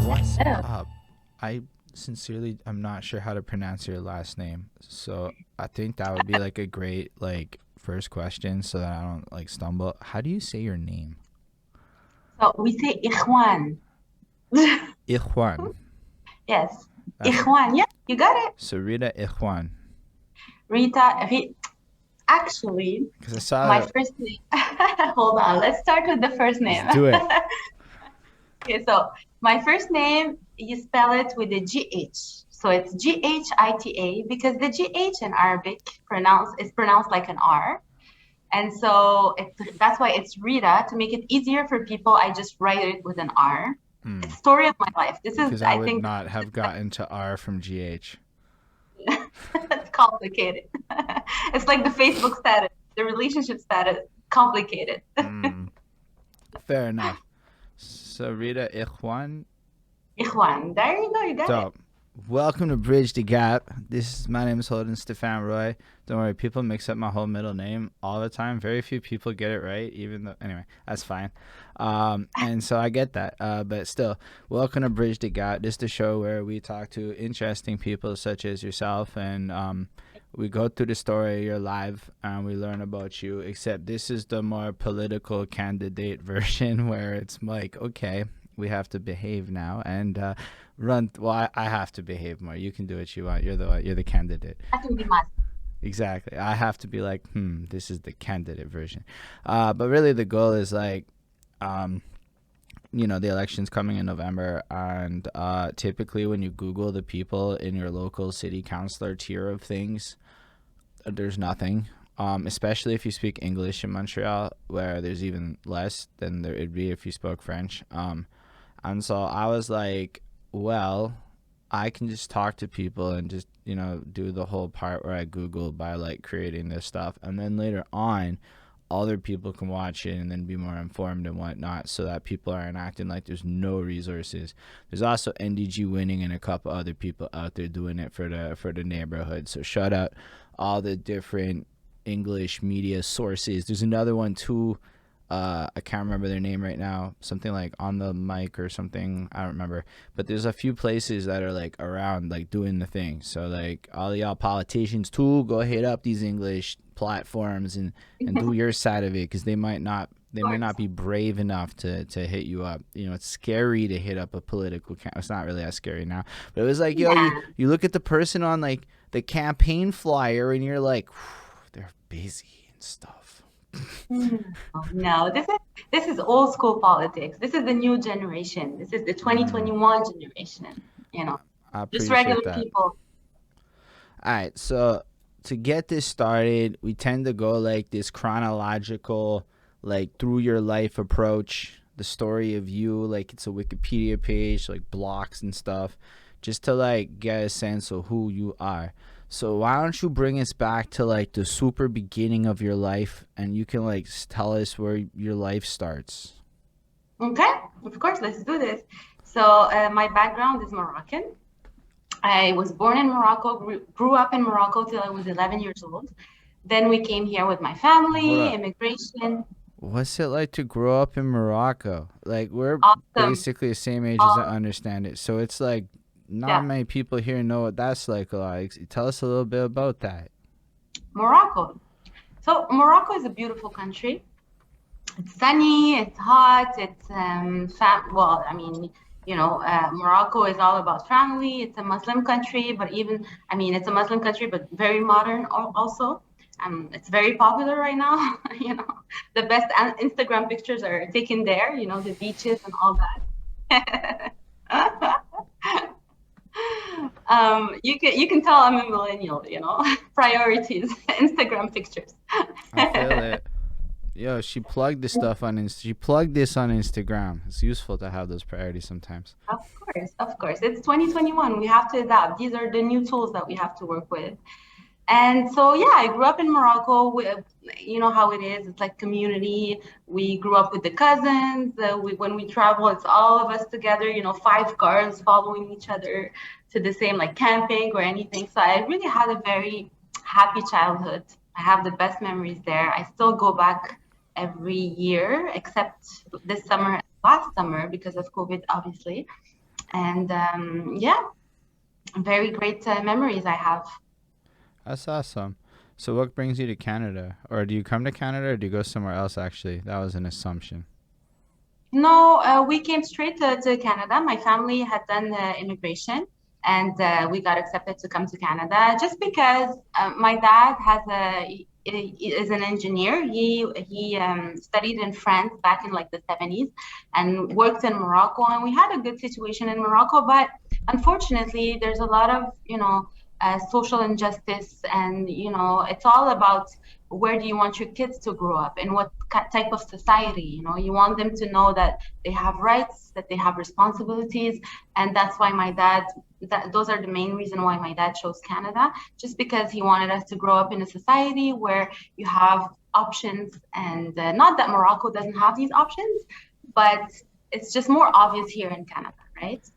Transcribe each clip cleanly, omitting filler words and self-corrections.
What's Oh, up? I sincerely I'm not sure how to pronounce your last name. So I think that would be like a great like first question so that I don't like stumble. How do you say your name? so we say Ikhwan. Ikhwan. Yes, That's Ikhwan. Yeah, you got it. so Rita Ikhwan. Rita, actually, Because I saw my that. first name. Hold on, let's start with the first Let's name. do it. Okay, so my first name, you spell it with a GH. So it's Ghita because the GH in Arabic is pronounced like an R. And so that's why it's Rita. To make it easier for people, I just write it with an R. Hmm. It's story of my life. This is, Because I I would think, not have gotten to R from GH. it's complicated. It's like the Facebook status, the relationship status, complicated. Hmm. Fair enough. So Rita Ikhwan. Ikhwan, there you go, you got it. Dope. Welcome to Bridge the Gap. My name is Holden Stephan Roy. Don't worry, people mix up my whole middle name all the time. Very few people get it right, even though anyway, that's fine. And so I get that. But still, welcome to Bridge the Gap. This is the show where we talk to interesting people such as yourself, and we go through the story of your life and we learn about you. Except this is the more political candidate version where it's like, okay, we have to behave now and run. Well, I have to behave more. You can do what you want. You're the candidate. That can be my. Exactly. I have to be like, this is the candidate version. But really, the goal is like, um, the election's coming in November, and typically when you Google the people in your local city councillor tier of things, there's nothing. Especially if you speak English in Montreal, where there's even less than there would be if you spoke French. And so I was like, well, I can just talk to people and just, do the whole part where I Google by like creating this stuff. And then later on, other people can watch it and then be more informed and whatnot so that people aren't acting like there's no resources. There's also NDG winning and a couple other people out there doing it for the neighborhood. So shout out all the different English media sources. There's another one too. I can't remember their name right now. Something like On the Mic or something. I don't remember. But there's a few places that are like around, like doing the thing. So like all y'all politicians too, go hit up these English platforms and do your side of it because they might not be brave enough to hit you up. It's scary to hit up a political. It's not really that scary now, but it was like, yo, you Yeah. you look at the person on like the campaign flyer and you're like, they're busy and stuff. No, no, this is old school politics. This is the new generation. This is the Mm, 2021 generation. You know, I just regular appreciate that. people. All right, so to get this started, we tend to go like this chronological, like through your life approach, the story of you, like it's a Wikipedia page, like blocks and stuff, just to like get a sense of who you are. So why don't you bring us back to like the super beginning of your life, and you can like tell us where your life starts. Okay, of course, let's do this. So, my background is Moroccan. I was born in Morocco, grew up in Morocco till I was 11 years old. Then we came here with my Hold family, up. immigration. What's it like to grow up in Morocco? Like we're Awesome. basically the same age as I All, understand it. So it's like not yeah, many people here know what that's like. Tell us a little bit about that. Morocco. So, Morocco is a beautiful country. It's sunny, it's hot, it's well, I mean, Morocco is all about family. It's a Muslim country, but even, I mean, it's a Muslim country, but very modern also. It's very popular right now. The best Instagram pictures are taken there, the beaches and all that. You can tell I'm a millennial, priorities, Instagram pictures. I feel it. Yo, she plugged this on Instagram. It's useful to have those priorities sometimes. Of course, of course. It's 2021. We have to adapt. These are the new tools that we have to work with. And so, yeah, I grew up in Morocco. You know how it is. It's like community. We grew up with the cousins. When we travel, it's all of us together, five cars following each other to the same, like camping or anything. So I really had a very happy childhood. I have the best memories there. I still go back every year, except this summer. last summer because of COVID, obviously. And yeah, very great memories I have. That's awesome. So what brings you to Canada? Or do you come to Canada or do you go somewhere else actually? That was an assumption. No, we came straight to Canada. My family had done immigration, and we got accepted to come to Canada just because my dad is an engineer. He studied in France back in like the 70s and worked in Morocco, and we had a good situation in Morocco. But unfortunately, there's a lot of social injustice, and it's all about where do you want your kids to grow up, in what type of society. You want them to know that they have rights, that they have responsibilities. And that's why those are the main reason why my dad chose Canada, just because he wanted us to grow up in a society where you have options. And not that Morocco doesn't have these options, but it's just more obvious here in Canada, right?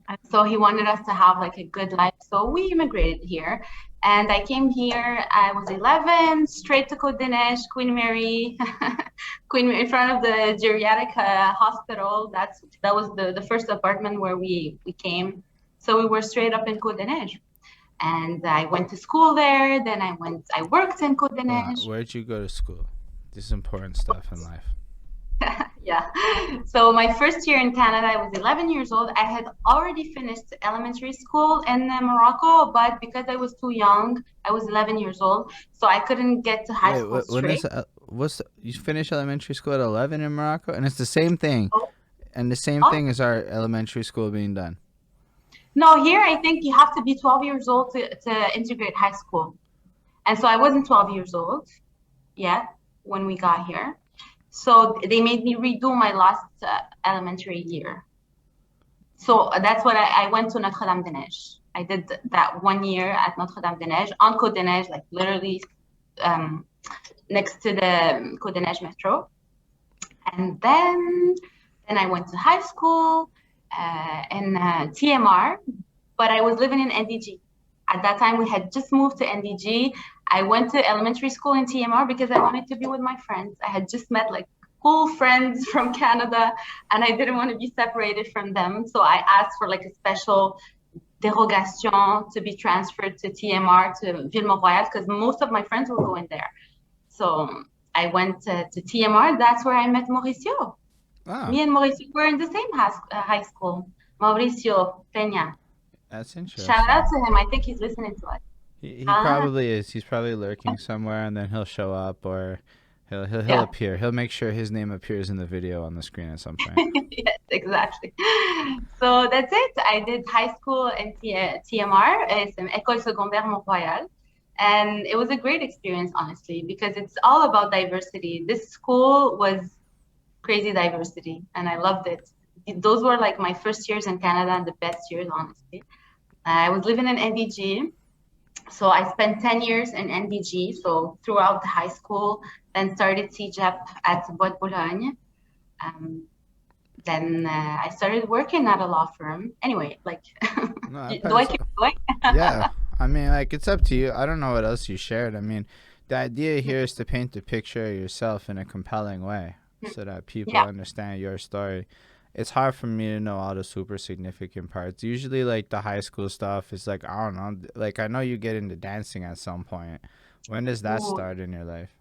And so he wanted us to have like a good life. So we immigrated here. And I came here, I was 11, straight to Côte-des-Neiges, Queen Mary, in front of the geriatric hospital. That was the first apartment where we came. So we were straight up in Côte-des-Neiges. And I went to school there. Then I worked in Côte-des-Neiges. Where'd you go to school? This is important stuff in life. Yeah. So my first year in Canada, I was 11 years old. I had already finished elementary school in Morocco, but because I was too young, I was 11 years old, so I couldn't get to high school straight. You finished elementary school at 11 in Morocco? And it's the same thing. Oh, And the same oh. thing as our elementary school being done. No, here I think you have to be 12 years old to integrate high school. And so I wasn't 12 years old yet when we got here. So they made me redo my last elementary year. So that's what I went to Notre-Dame-des-Neiges. I did that 1 year at Notre-Dame-des-Neiges on Côte-des-Neiges, like literally next to the Côte-des-Neiges metro. And then I went to high school in TMR, but I was living in NDG. At that time, we had just moved to NDG. I went to elementary school in TMR because I wanted to be with my friends. I had just met like cool friends from Canada, and I didn't want to be separated from them. So I asked for like a special derogation to be transferred to TMR, to Montreal, because most of my friends were going there. So I went to TMR. That's where I met Mauricio. Oh. Me and Mauricio were in the same high school. Mauricio Peña. That's interesting. Shout out to him. I think he's listening to us. He probably is. He's probably lurking somewhere, and then he'll show up, or he'll appear. He'll make sure his name appears in the video on the screen at some point. Yes, exactly. So that's it. I did high school in TMR, it's an École Secondaire Montréal. And it was a great experience, honestly, because it's all about diversity. This school was crazy diversity, and I loved it. Those were like my first years in Canada and the best years, honestly. I was living in NDG. So I spent 10 years in NDG, so throughout the high school, then started CEGEP at Bois de Boulogne. Then I started working at a law firm. Anyway, like, do I keep going? Yeah, I mean, like, it's up to you. I don't know what else you shared. I mean, the idea here is to paint a picture of yourself in a compelling way so that people understand your story. It's hard for me to know all the super significant parts. Usually, like, the high school stuff is like, I don't know. Like, I know you get into dancing at some point. When does that start in your life?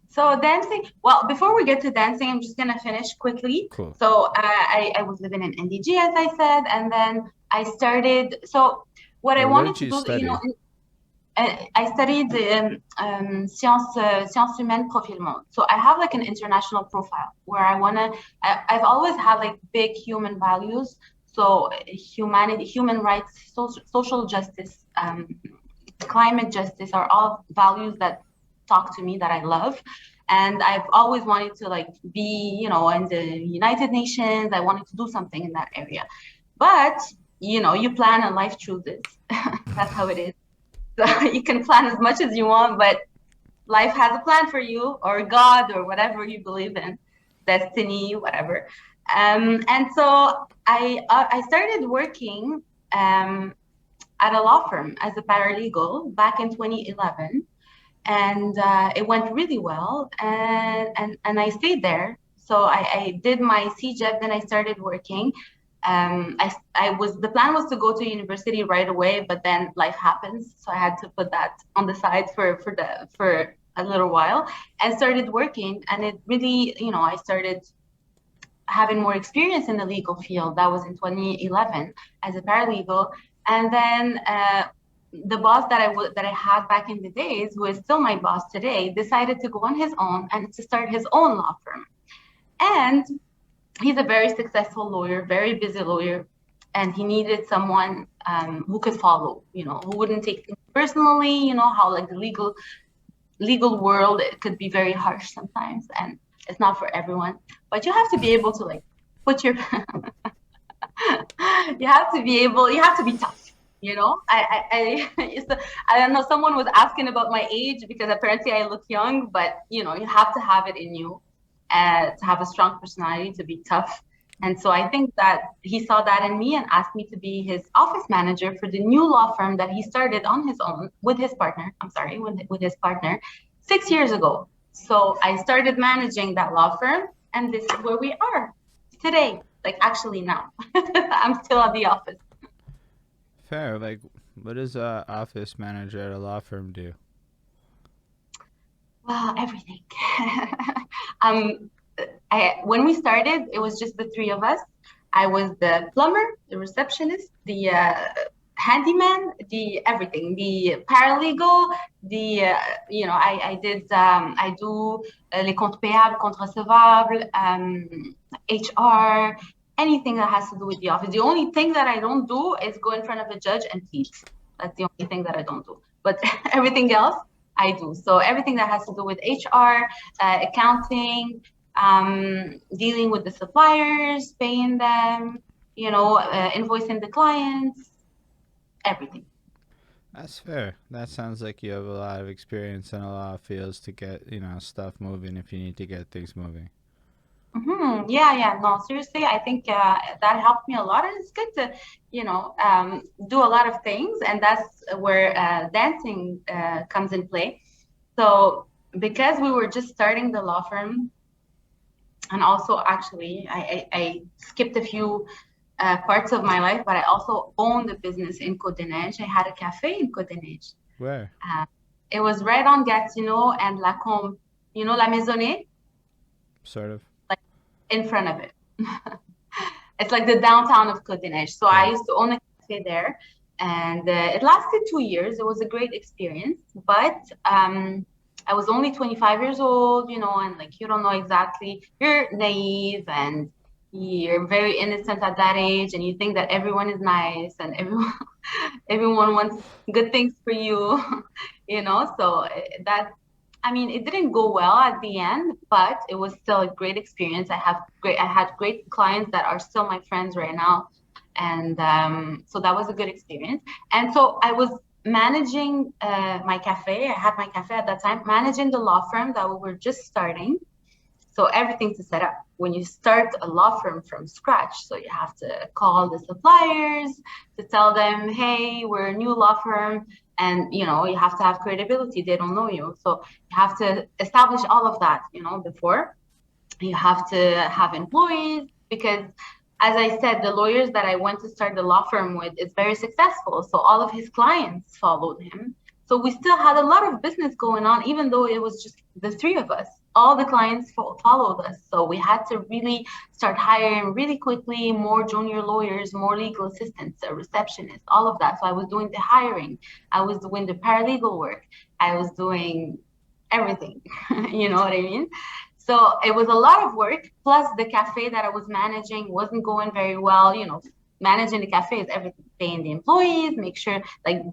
So dancing, well, before we get to dancing, I'm just going to finish quickly. Cool. So I was living in NDG, as I said, and then I started, so what I wanted to do, study? I studied sciences humaines profil monde. So I have like an international profile where I've always had like big human values. So humanity, human rights, social justice, climate justice are all values that talk to me, that I love. And I've always wanted to like be, in the United Nations. I wanted to do something in that area. But, you plan and life chooses. That's how it is. So you can plan as much as you want, but life has a plan for you, or God, or whatever you believe in, destiny, whatever. And so I started working at a law firm as a paralegal back in 2011, and it went really well. And I stayed there. So I did my CJEP, then I started working. The plan was to go to university right away, but then life happens, so I had to put that on the side for a little while and started working. And it really, I started having more experience in the legal field. That was in 2011 as a paralegal. And then the boss that I had back in the days, who is still my boss today, decided to go on his own and to start his own law firm. And he's a very successful lawyer, very busy lawyer, and he needed someone who could follow, who wouldn't take things personally, how like the legal world, it could be very harsh sometimes, and it's not for everyone. But you have to be able to like put your you have to be tough. I don't know, someone was asking about my age because apparently I look young, but you have to have it in you to have a strong personality, to be tough. And so I think that he saw that in me and asked me to be his office manager for the new law firm that he started on his own with his partner. With his partner 6 years ago. So I started managing that law firm, and this is where we are today. Like actually now, I'm still at the office. Fair. Like, what does a office manager at a law firm do? Well, everything. When we started, it was just the three of us. I was the plumber, the receptionist, the handyman, the everything, the paralegal, I do les comptes payables, comptes recevables, HR, anything that has to do with the office. The only thing that I don't do is go in front of a judge and plead. That's the only thing that I don't do. But everything else I do. So everything that has to do with HR, accounting, dealing with the suppliers, paying them, invoicing the clients, everything. That's fair. That sounds like you have a lot of experience in a lot of fields to get, stuff moving if you need to get things moving. Mm-hmm. Yeah. No, seriously, I think that helped me a lot. And it's good to, do a lot of things. And that's where dancing comes in play. So because we were just starting the law firm, and also actually I skipped a few parts of my life, but I also owned a business in Côte-des-Neiges. I had a cafe in Côte-des-Neiges. Where? It was right on Gatineau and Lacombe. La Maisonnée? Sort of. Like in front of it. It's like the downtown of Côte-des-Neiges. So I used to own a cafe there, and it lasted 2 years. It was a great experience, but I was only 25 years old, and like you don't know exactly. You're naive and you're very innocent at that age, and you think that everyone is nice and everyone wants good things for you, So it didn't go well at the end, but it was still a great experience. I had great clients that are still my friends right now, and so that was a good experience. And so I was managing my cafe. I had my cafe at that time, managing the law firm that we were just starting. So everything to set up when you start a law firm from scratch. So you have to call the suppliers to tell them, hey, we're a new law firm. And, you have to have credibility. They don't know you. So you have to establish all of that, before. You have to have employees because, as I said, the lawyers that I went to start the law firm with is very successful. So all of his clients followed him. So we still had a lot of business going on, even though it was just the three of us. All the clients followed us. So we had to really start hiring really quickly more junior lawyers, more legal assistants, a receptionist, all of that. So I was doing the hiring. I was doing the paralegal work. I was doing everything. You know what I mean? So it was a lot of work. Plus the cafe that I was managing wasn't going very well. Managing the cafe is everything. Paying the employees, make sure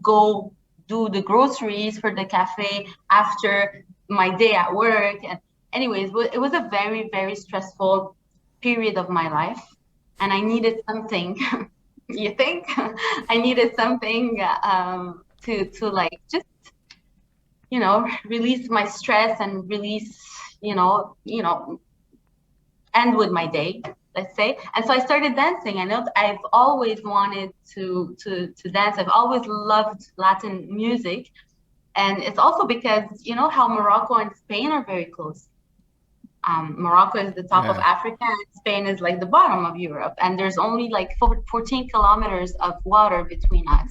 go do the groceries for the cafe after my day at work. And anyways, it was a very, very stressful period of my life. And I needed something, you think? I needed something to just, release my stress and release, end with my day, let's say. And so I started dancing. I know I've always wanted to dance. I've always loved Latin music. And it's also because, how Morocco and Spain are very close. Morocco is the top of Yeah. Africa, and Spain is like the bottom of Europe. And there's only like 14 kilometers of water between us.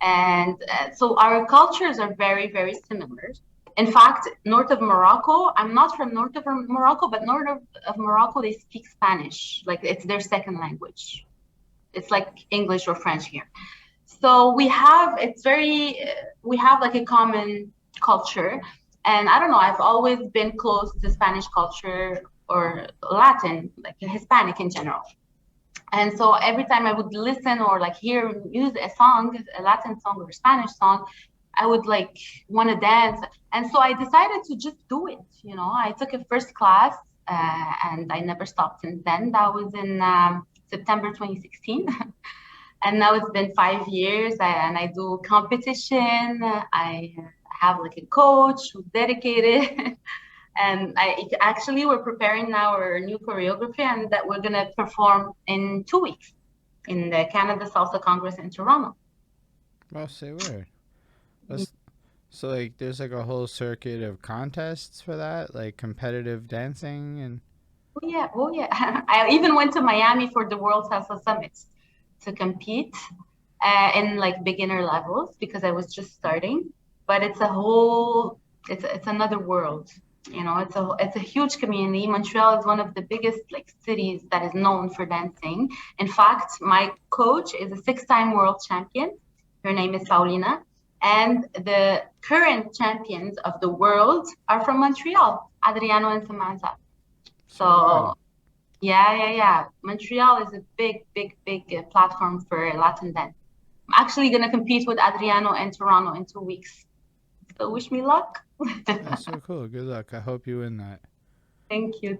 And so our cultures are very, very similar. In fact, north of Morocco, I'm not from north of Morocco, but north of Morocco, they speak Spanish. Like it's their second language. It's like English or French here. So we have like a common culture. And I don't know, I've always been close to Spanish culture or Latin, like Hispanic in general. And so every time I would listen or like hear a song, a Latin song or a Spanish song, I would like want to dance. And so I decided to just do it. I took a first class and I never stopped since then. That was in September 2016. And now it's been 5 years and I do competition. I have like a coach who's dedicated. And we're preparing now our new choreography and that we're going to perform in 2 weeks in the Canada Salsa Congress in Toronto. Well, say word. So like there's like a whole circuit of contests for that, like competitive dancing and Oh yeah. I even went to Miami for the World Salsa Summit to compete in like beginner levels because I was just starting. But it's another world. It's a huge community. Montreal is one of the biggest like cities that is known for dancing. In fact, my coach is a 6-time world champion. Her name is Paulina. And the current champions of the world are from Montreal, Adriano and Samantha. So yeah. Montreal is a big platform for Latin dance. I'm actually gonna compete with Adriano in Toronto in 2 weeks. So wish me luck. That's so cool. Good luck. I hope you win that. Thank you.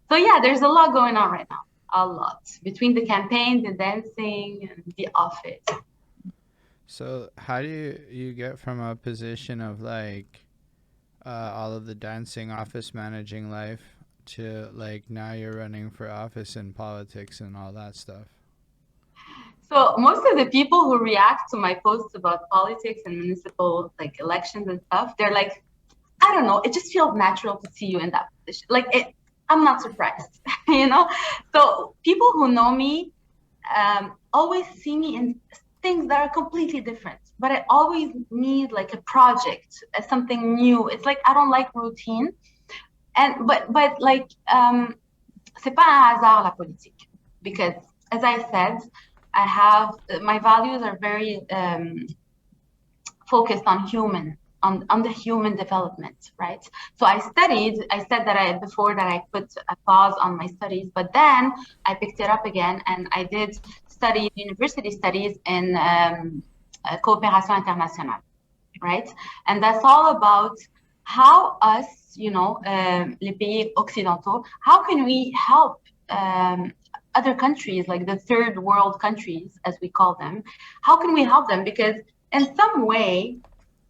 So yeah, there's a lot going on right now. A lot. Between the campaign, the dancing, and the office. So how do you get from a position of like all of the dancing office managing life to like now you're running for office in politics and all that stuff? So most of the people who react to my posts about politics and municipal like elections and stuff, they're like, I don't know, it just feels natural to see you in that position. I'm not surprised, So people who know me always see me in things that are completely different, but I always need like a project, something new. It's like I don't like routine, but like c'est pas un hasard la politique because as I said, I have my values are very focused on the human development, right? So I said that before that I put a pause on my studies, but then I picked it up again and I did study university studies in coopération internationale, right? And that's all about how us, les pays occidentaux, how can we help other countries, like the third world countries, as we call them, how can we help them? Because in some way,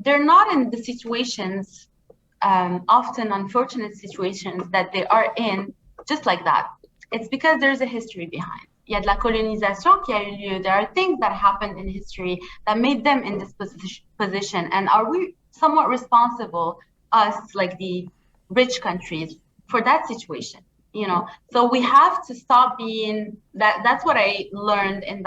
they're not in the situations, often unfortunate situations that they are in just like that. It's because there's a history behind. Il y a de la colonisation qui a eu lieu. There are things that happened in history that made them in this position. And are we somewhat responsible, us, like the rich countries, for that situation? So we have to stop being that. That's what I learned in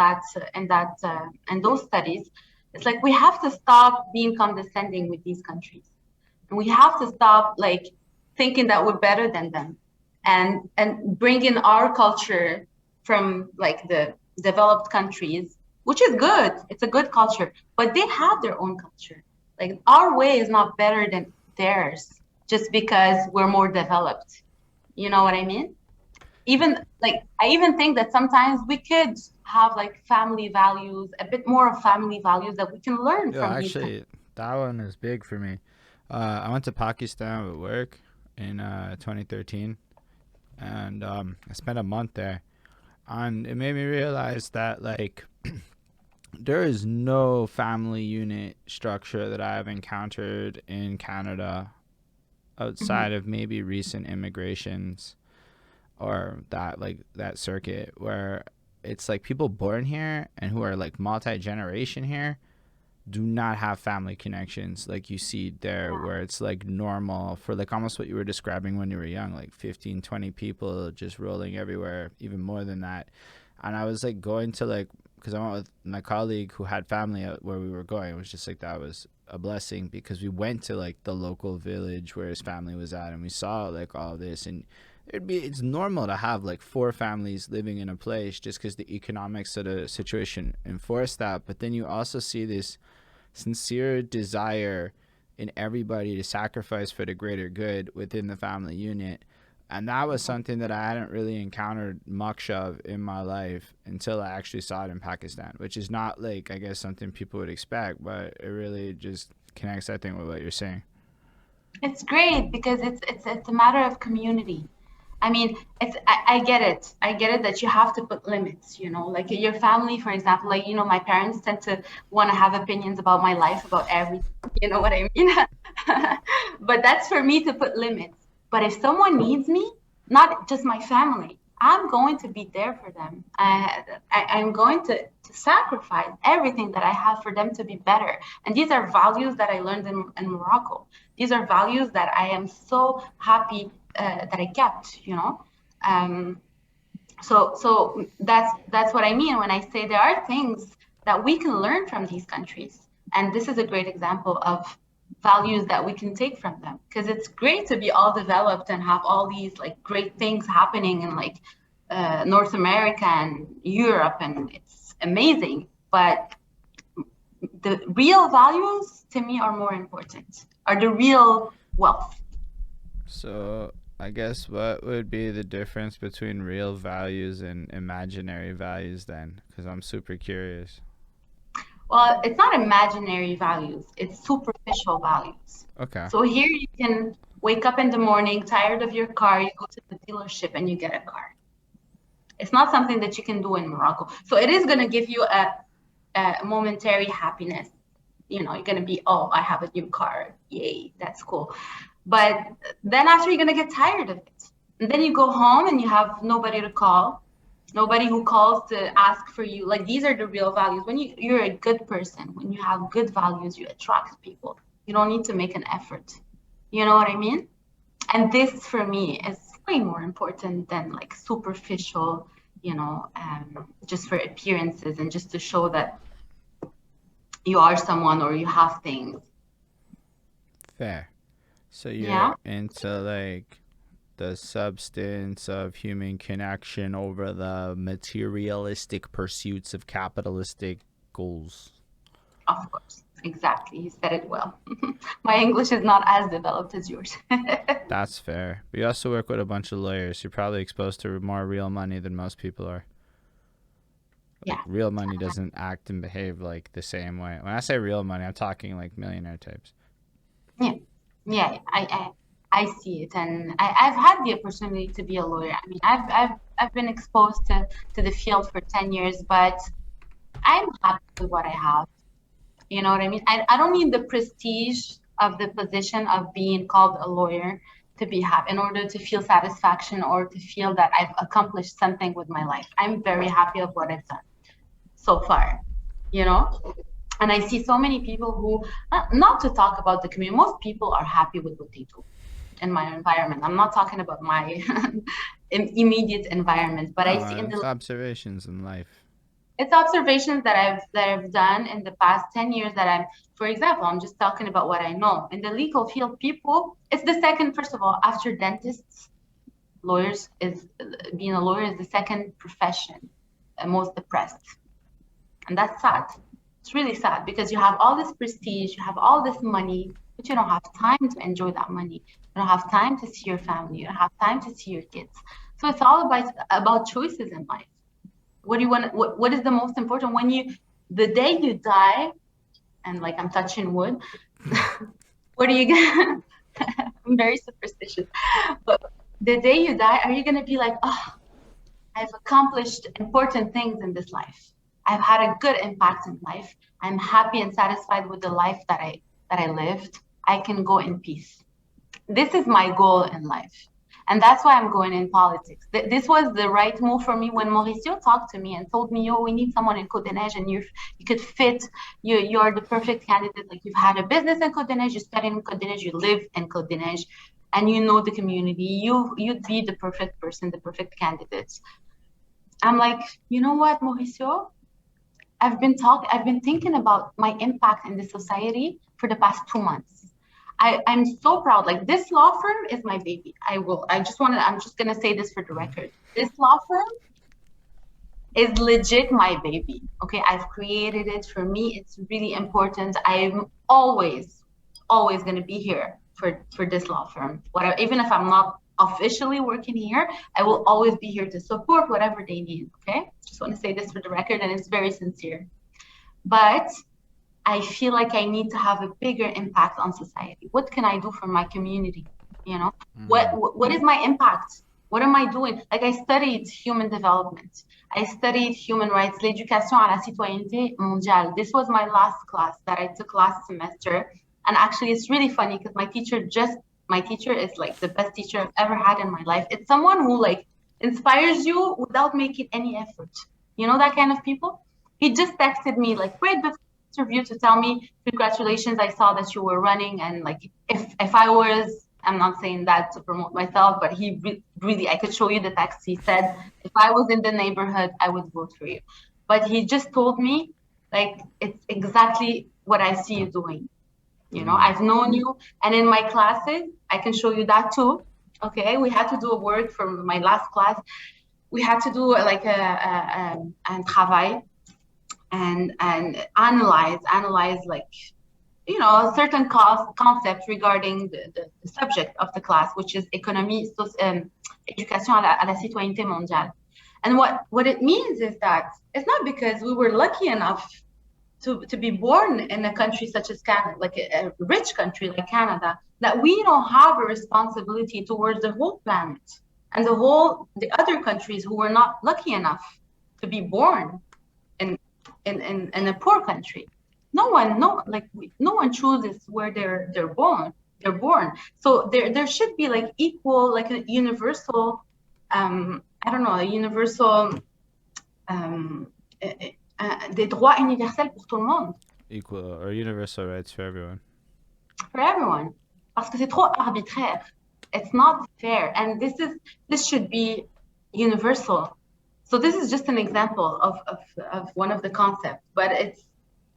those studies. It's like we have to stop being condescending with these countries, and we have to stop like thinking that we're better than them, and bring in our culture from like the developed countries, which is good. It's a good culture, but they have their own culture. Like our way is not better than theirs just because we're more developed. You know what I mean? I even think that sometimes we could have like family values, a bit more of family values that we can learn Yeah, from these. actually, that one is big for me. I went to Pakistan with work in 2013, and I spent a month there, and it made me realize that like there is no family unit structure that I've encountered in Canada outside of maybe recent immigrations or that circuit where it's like people born here and who are like multi-generation here, do not have family connections like you see there, Yeah. where it's like normal for like almost what you were describing when you were young, like 15, 20 people just rolling everywhere, even more than that. And I was like going to like, because I went with my colleague who had family out where we were going. It was just like, that was a blessing, because we went to like the local village where his family was at, and we saw like all this. And it's normal to have like four families living in a place just because the economics of the situation enforce that. But then you also see this sincere desire in everybody to sacrifice for the greater good within the family unit. And that was something that I hadn't really encountered much of in my life until I actually saw it in Pakistan, which is not like, I guess, something people would expect, but it really just connects, I think, with what you're saying. It's great because it's a matter of community. I mean, I get it. I get it that you have to put limits, like your family, for example, like, my parents tend to want to have opinions about my life, about everything, you know what I mean? But that's for me to put limits. But if someone needs me, not just my family, I'm going to be there for them. I'm going to sacrifice everything that I have for them to be better. And these are values that I learned in Morocco. These are values that I am so happy that I kept. Um, so that's what I mean when I say there are things that we can learn from these countries, and this is a great example of values that we can take from them. Because it's great to be all developed and have all these like great things happening in like North America and Europe, and it's amazing. But the real values to me are more important, are the real wealth. So I guess what would be the difference between real values and imaginary values then? Because I'm super curious. Well, it's not imaginary values, it's superficial values. Okay. So here you can wake up in the morning, tired of your car, you go to the dealership and you get a car. It's not something that you can do in Morocco. So it is going to give you a momentary happiness. You're going to be, oh, I have a new car. Yay, that's cool. But then after you're going to get tired of it. And then you go home and you have nobody to call, nobody who calls to ask for you. Like, these are the real values. When you're a good person, when you have good values, you attract people. You don't need to make an effort. You know what I mean? And this for me is way more important than like superficial, just for appearances and just to show that you are someone or you have things. Fair. So Yeah. you're into like the substance of human connection over the materialistic pursuits of capitalistic goals. Of course. Exactly. You said it well. My English is not as developed as yours. That's fair. But you also work with a bunch of lawyers. You're probably exposed to more real money than most people are. Like, Yeah. real money doesn't act and behave like the same way. When I say real money, I'm talking like millionaire types. Yeah. Yeah. I see it. And I've had the opportunity to be a lawyer. I mean, I've been exposed to the field for 10 years, but I'm happy with what I have. You know what I mean? I don't need the prestige of the position of being called a lawyer to be happy in order to feel satisfaction or to feel that I've accomplished something with my life. I'm very happy of what I've done so far, you know? And I see so many people who, not to talk about the community, most people are happy with what they do in my environment. I'm not talking about my immediate environment, but I see No, in it's the observations in life. it's observations that I've done in the past 10 years that for example, I'm just talking about what I know. In the legal field, people, it's the second, first of all, after dentists, lawyers is being a lawyer is the second profession most depressed. And that's sad. It's really sad because you have all this prestige, you have all this money, but you don't have time to enjoy that money. You don't have time to see your family. You don't have time to see your kids. So it's all about choices in life. What do you want? What is the most important when the day you die, and like I'm touching wood, what are you gonna? I'm very superstitious, but the day you die, are you gonna be like, oh, I've accomplished important things in this life. I've had a good impact in life. I'm happy and satisfied with the life that I lived. I can go in peace. This is my goal in life. And that's why I'm going in politics. This was the right move for me when Mauricio talked to me and told me, "Yo, we need someone in Côte-des-Neiges, and you could fit. You're the perfect candidate. Like you've had a business in Côte-des-Neiges, you studied in Côte-des-Neiges, you live in Côte-des-Neiges, and you know the community. You'd be the perfect person, the perfect candidate." I'm like, you know what, Mauricio? I've been thinking about my impact in the society for the past 2 months. I'm so proud. Like this law firm is my baby. I'm just gonna say this for the record. This law firm is legit my baby. Okay, I've created it. For me, it's really important. I'm always gonna be here for this law firm. Whatever, even if I'm not officially working here, I will always be here to support whatever they need. Okay, just want to say this for the record, and it's very sincere. But I feel like I need to have a bigger impact on society. What can I do for my community? You know, what is my impact? What am I doing? Like I studied human development. I studied human rights, l'éducation à la citoyenneté mondiale. This was my last class that I took last semester. And actually, it's really funny because my teacher is like the best teacher I've ever had in my life. It's someone who like inspires you without making any effort. You know that kind of people? He just texted me like right before the interview to tell me, "Congratulations, I saw that you were running." And like if I was, I'm not saying that to promote myself, but he really, I could show you the text. He said, "If I was in the neighborhood, I would vote for you." But he just told me like it's exactly what I see you doing. You know, I've known you, and in my classes, I can show you that too. Okay, we had to do a work from my last class. We had to do like a travail and analyze like, you know, certain concepts regarding the subject of the class, which is éducation à la citoyenneté mondiale. And what it means is that it's not because we were lucky enough to be born in a country such as Canada, like a rich country like Canada, that we don't have a responsibility towards the whole planet and the other countries who were not lucky enough to be born in a poor country. No one chooses where they're born. They're born. So there should be like equal, like a universal, I don't know, a universal des droits universels pour tout le monde. Equal or universal rights for everyone. For everyone. Parce que c'est trop arbitraire. It's not fair. And this should be universal. So this is just an example of one of the concepts. But it's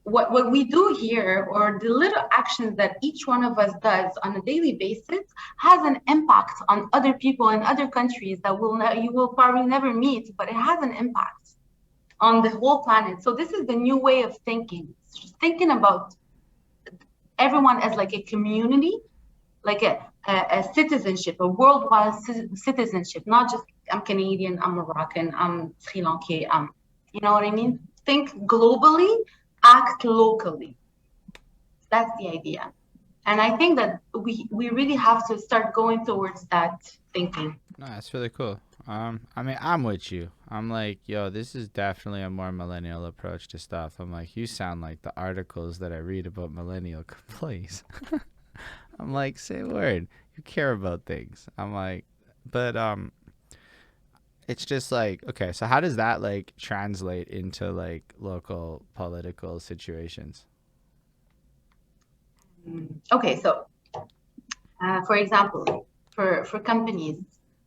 what we do here, or the little actions that each one of us does on a daily basis, has an impact on other people in other countries that you will probably never meet, but it has an impact on the whole planet. So this is the new way of thinking. It's just thinking about everyone as like a community, like a citizenship, a worldwide citizenship, not just I'm Canadian, I'm Moroccan, I'm Sri Lankan, you know what I mean? Think globally, act locally. That's the idea. And I think that we really have to start going towards that thinking. No, that's really cool. I mean, I'm with you. I'm like, yo, this is definitely a more millennial approach to stuff. I'm like, you sound like the articles that I read about millennial complaints. I'm like, say a word. You care about things. I'm like, but it's just like, okay, so how does that like translate into like local political situations? Okay, so for example, for companies,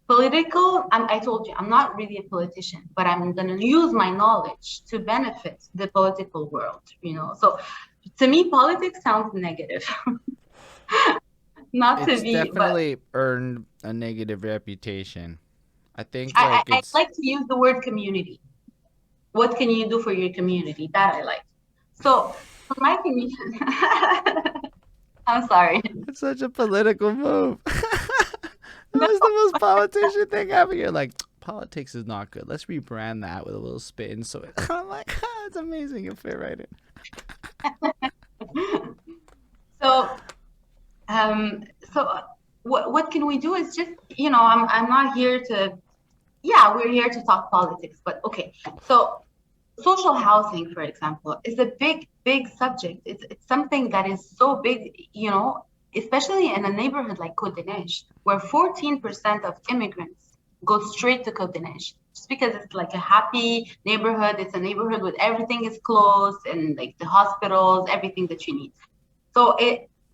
political, I told you, I'm not really a politician, but I'm going to use my knowledge to benefit the political world, you know? So to me, politics sounds negative. Not It's to be, definitely but earned a negative reputation. I think like I it's like to use the word community. What can you do for your community? That I like. So for my community, I'm sorry. it's such a political move. That was the most politician thing ever. You're like, politics is not good. Let's rebrand that with a little spin. So I'm like, it's amazing. You'll fit right in. So so what can we do is just, you know, I'm not here to, yeah, we're here to talk politics, but okay. So social housing, for example, is a big subject. It's something that is so big, you know, especially in a neighborhood like Côte-des-Neiges, where 14% of immigrants go straight to Côte-des-Neiges, just because it's like a happy neighborhood. It's a neighborhood with everything is close and like the hospitals, everything that you need. So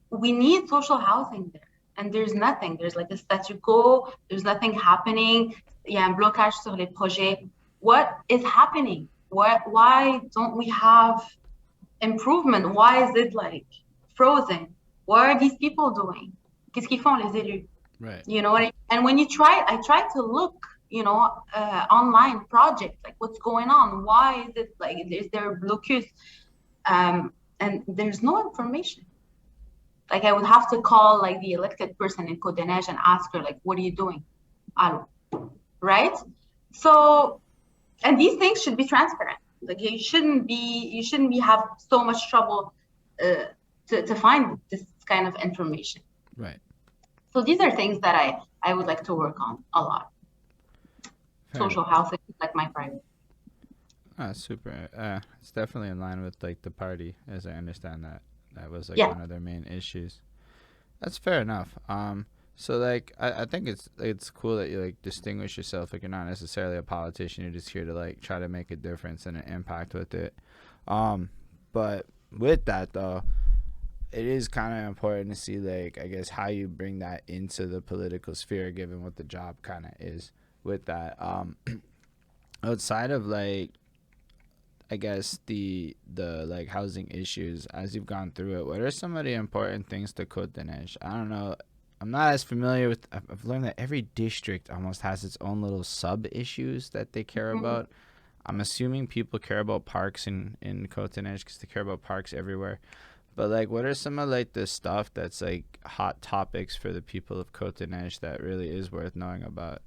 we need social housing there, and there's nothing. There's like a statu quo. There's nothing happening. Il y a un blocage sur les projets. What is happening? Why don't we have improvement? Why is it like frozen? What are these people doing? Qu'est-ce qu'ils font les élus? Right. You know what I mean? And when I try to look, online projects, like what's going on? Why is it like, is there a blocus? And there's no information. Like I would have to call like the elected person in Côte-des-Neiges and ask her like, what are you doing? Right? So, and these things should be transparent. Like you shouldn't be have so much trouble to find this kind of information. Right. So these are things that I would like to work on a lot. Social housing, like my priority. Super. It's definitely in line with like the party, as I understand that. That was like one of their main issues. That's fair enough. So like I think it's cool that you like distinguish yourself. Like you're not necessarily a politician. You're just here to like try to make a difference and an impact with it. But with that though, it is kind of important to see like I guess how you bring that into the political sphere, given what the job kind of is with that. Outside of like I guess the like housing issues, as you've gone through it, what are some of the important things to Côte-des-Neiges? I don't know. I'm not as familiar with. I've learned that every district almost has its own little sub issues that they care about. I'm assuming people care about parks in Côte-des-Neiges because they care about parks everywhere. But like, what are some of like the stuff that's like hot topics for the people of Côte-des-Neiges that really is worth knowing about?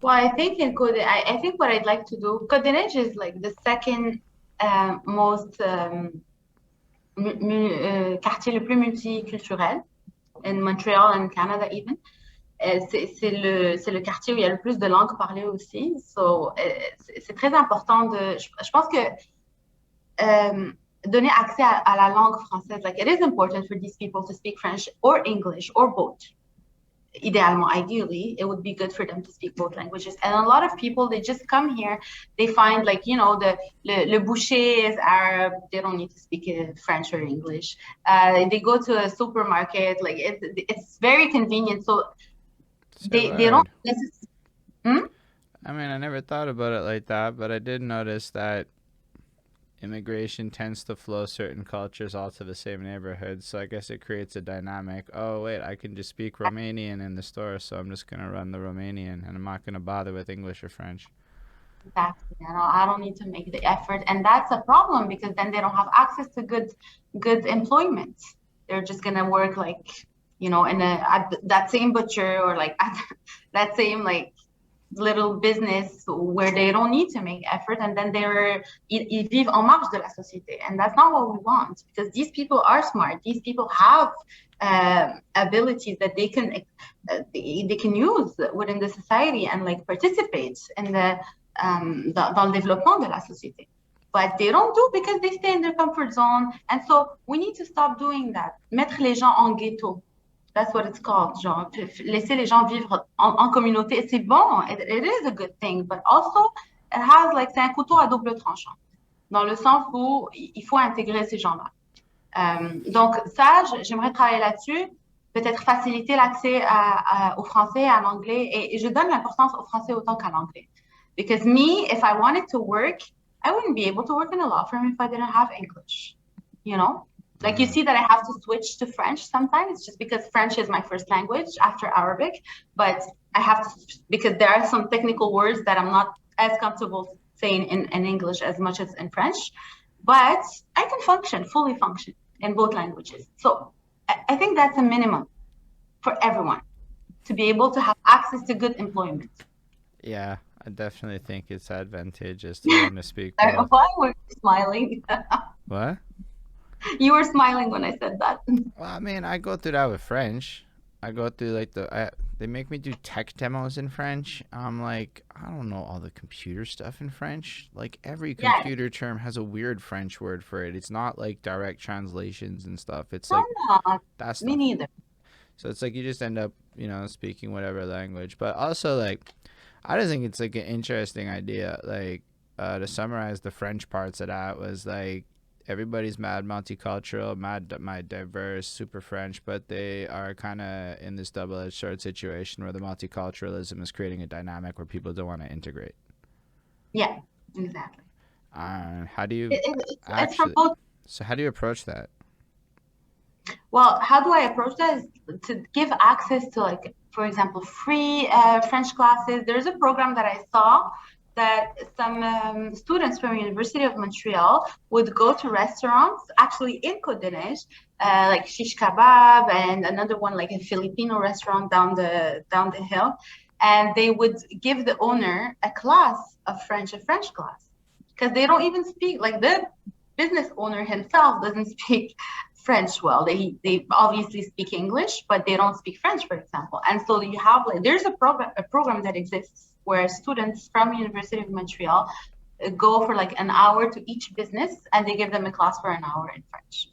Well, I think in I think what I'd like to do, Côte-des-Neiges is like the second most quartier le plus multiculturel in Montreal and Canada even. C'est le quartier où il y a le plus de langues parlées aussi. So, c'est très important je pense que donner accès à la langue française, like it is important for these people to speak French or English or both. Ideally, it would be good for them to speak both languages. And a lot of people, they just come here, they find like, le boucher is Arab, they don't need to speak French or English. They go to a supermarket, like it's very convenient. So they don't necessarily. I mean, I never thought about it like that, but I did notice that immigration tends to flow certain cultures all to the same neighborhood, so I guess it creates a dynamic. Oh wait, I can just speak Romanian in the store, so I'm just gonna run the Romanian and I'm not gonna bother with English or French. Exactly. I don't need to make the effort, and that's a problem because then they don't have access to good employment. They're just gonna work like at that same butcher or like at that same like little business where they don't need to make effort, and then ils vivent en marge de la société, and that's not what we want, because these people are smart. These people have abilities that they can use within the society and like participate in the dans le développement de la société, but they don't do because they stay in their comfort zone. And so we need to stop doing that. Mettre les gens en ghetto. That's what it's called. Genre, laisser les gens vivre en communauté, c'est bon. It is a good thing, but also it has like, c'est un couteau à double tranchant, dans le sens où il faut intégrer ces gens-là. Donc ça, j'aimerais travailler là-dessus, peut-être faciliter l'accès au français, à l'anglais, et je donne l'importance au français autant qu'à l'anglais. Because me, if I wanted to work, I wouldn't be able to work in a law firm if I didn't have English, Like you see that I have to switch to French sometimes just because French is my first language after Arabic, but I have to, because there are some technical words that I'm not as comfortable saying in English as much as in French, but I can fully function in both languages. So I think that's a minimum for everyone to be able to have access to good employment. Yeah, I definitely think it's advantageous to learn to speak both. Why were you smiling? What? You were smiling when I said that. Well, I mean, I go through that with French. I go through like They make me do tech demos in French. I'm like, I don't know all the computer stuff in French. Like every Yeah. computer term has a weird French word for it. It's not like direct translations and stuff. It's No, like no, that me stuff. neither. So it's like you just end up, speaking whatever language. But also like I just think it's like an interesting idea. Like to summarize the French parts of that was like everybody's mad multicultural, mad diverse, super French, but they are kind of in this double-edged sword situation where the multiculturalism is creating a dynamic where people don't want to integrate. Yeah, exactly. How do you It's from actually? both. So how do you approach that? Well, how do I approach that? Is to give access to, like, for example, free French classes. There's a program that I saw that some students from University of Montreal would go to restaurants, actually in Côte-des-Neiges, like Shish Kebab and another one like a Filipino restaurant down the hill, and they would give the owner a class of French, a French class, because they don't even speak, like the business owner himself doesn't speak French well. They obviously speak English, but they don't speak French, for example. And so you have, like, there's a program that exists where students from University of Montreal go for like an hour to each business, and they give them a class for an hour in French.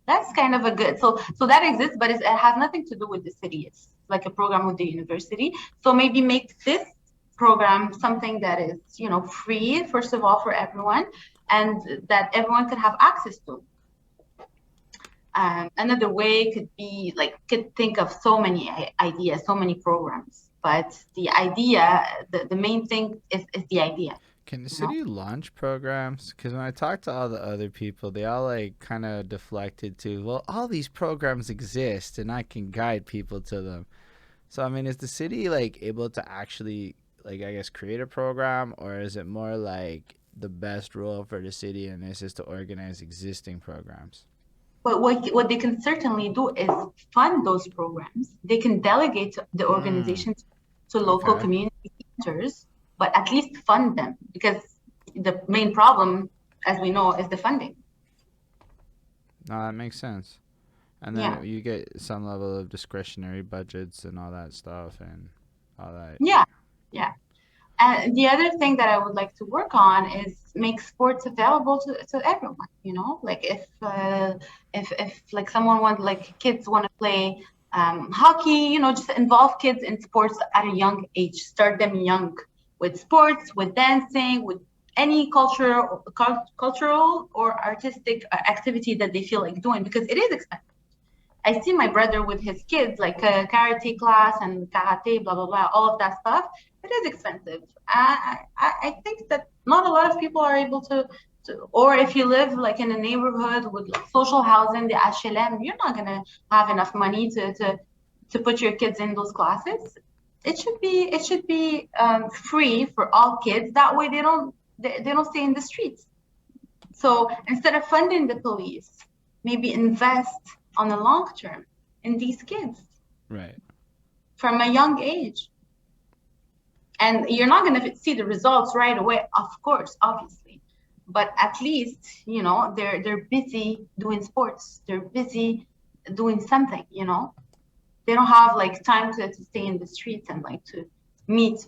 That's kind of a good, so that exists, but it has nothing to do with the city. It's like a program with the university. So maybe make this program something that is, free, first of all, for everyone, and that everyone could have access to. Another way could be, like, could think of so many ideas, so many programs, but the idea, the main thing is the idea, Can the you know? city launch programs? Because when I talked to all the other people, they all like kind of deflected to, well, all these programs exist and I can guide people to them. So I mean, is the city like able to actually like I guess create a program, or is it more like the best role for the city and this is to organize existing programs? But what they can certainly do is fund those programs. They can delegate the Hmm. organizations to local Okay. community centers, but at least fund them, because the main problem, as we know, is the funding. No, that makes sense. And Yeah. then you get some level of discretionary budgets and all that stuff and all that. Yeah. Yeah. And the other thing that I would like to work on is make sports available to everyone, like if like someone want, like kids want to play hockey, just involve kids in sports at a young age, start them young with sports, with dancing, with any cultural or artistic activity that they feel like doing, because it is expensive. I see my brother with his kids, like a karate class and karate, blah, blah, blah, all of that stuff. It is expensive. I think that not a lot of people are able or if you live like in a neighborhood with like social housing, the HLM, you're not going to have enough money to put your kids in those classes. It should be free for all kids. That way they don't stay in the streets. So instead of funding the police, maybe invest on the long term in these kids Right. from a young age. And you're not going to see the results right away, of course, obviously. But at least, they're busy doing sports. They're busy doing something, They don't have like time to stay in the streets and like to meet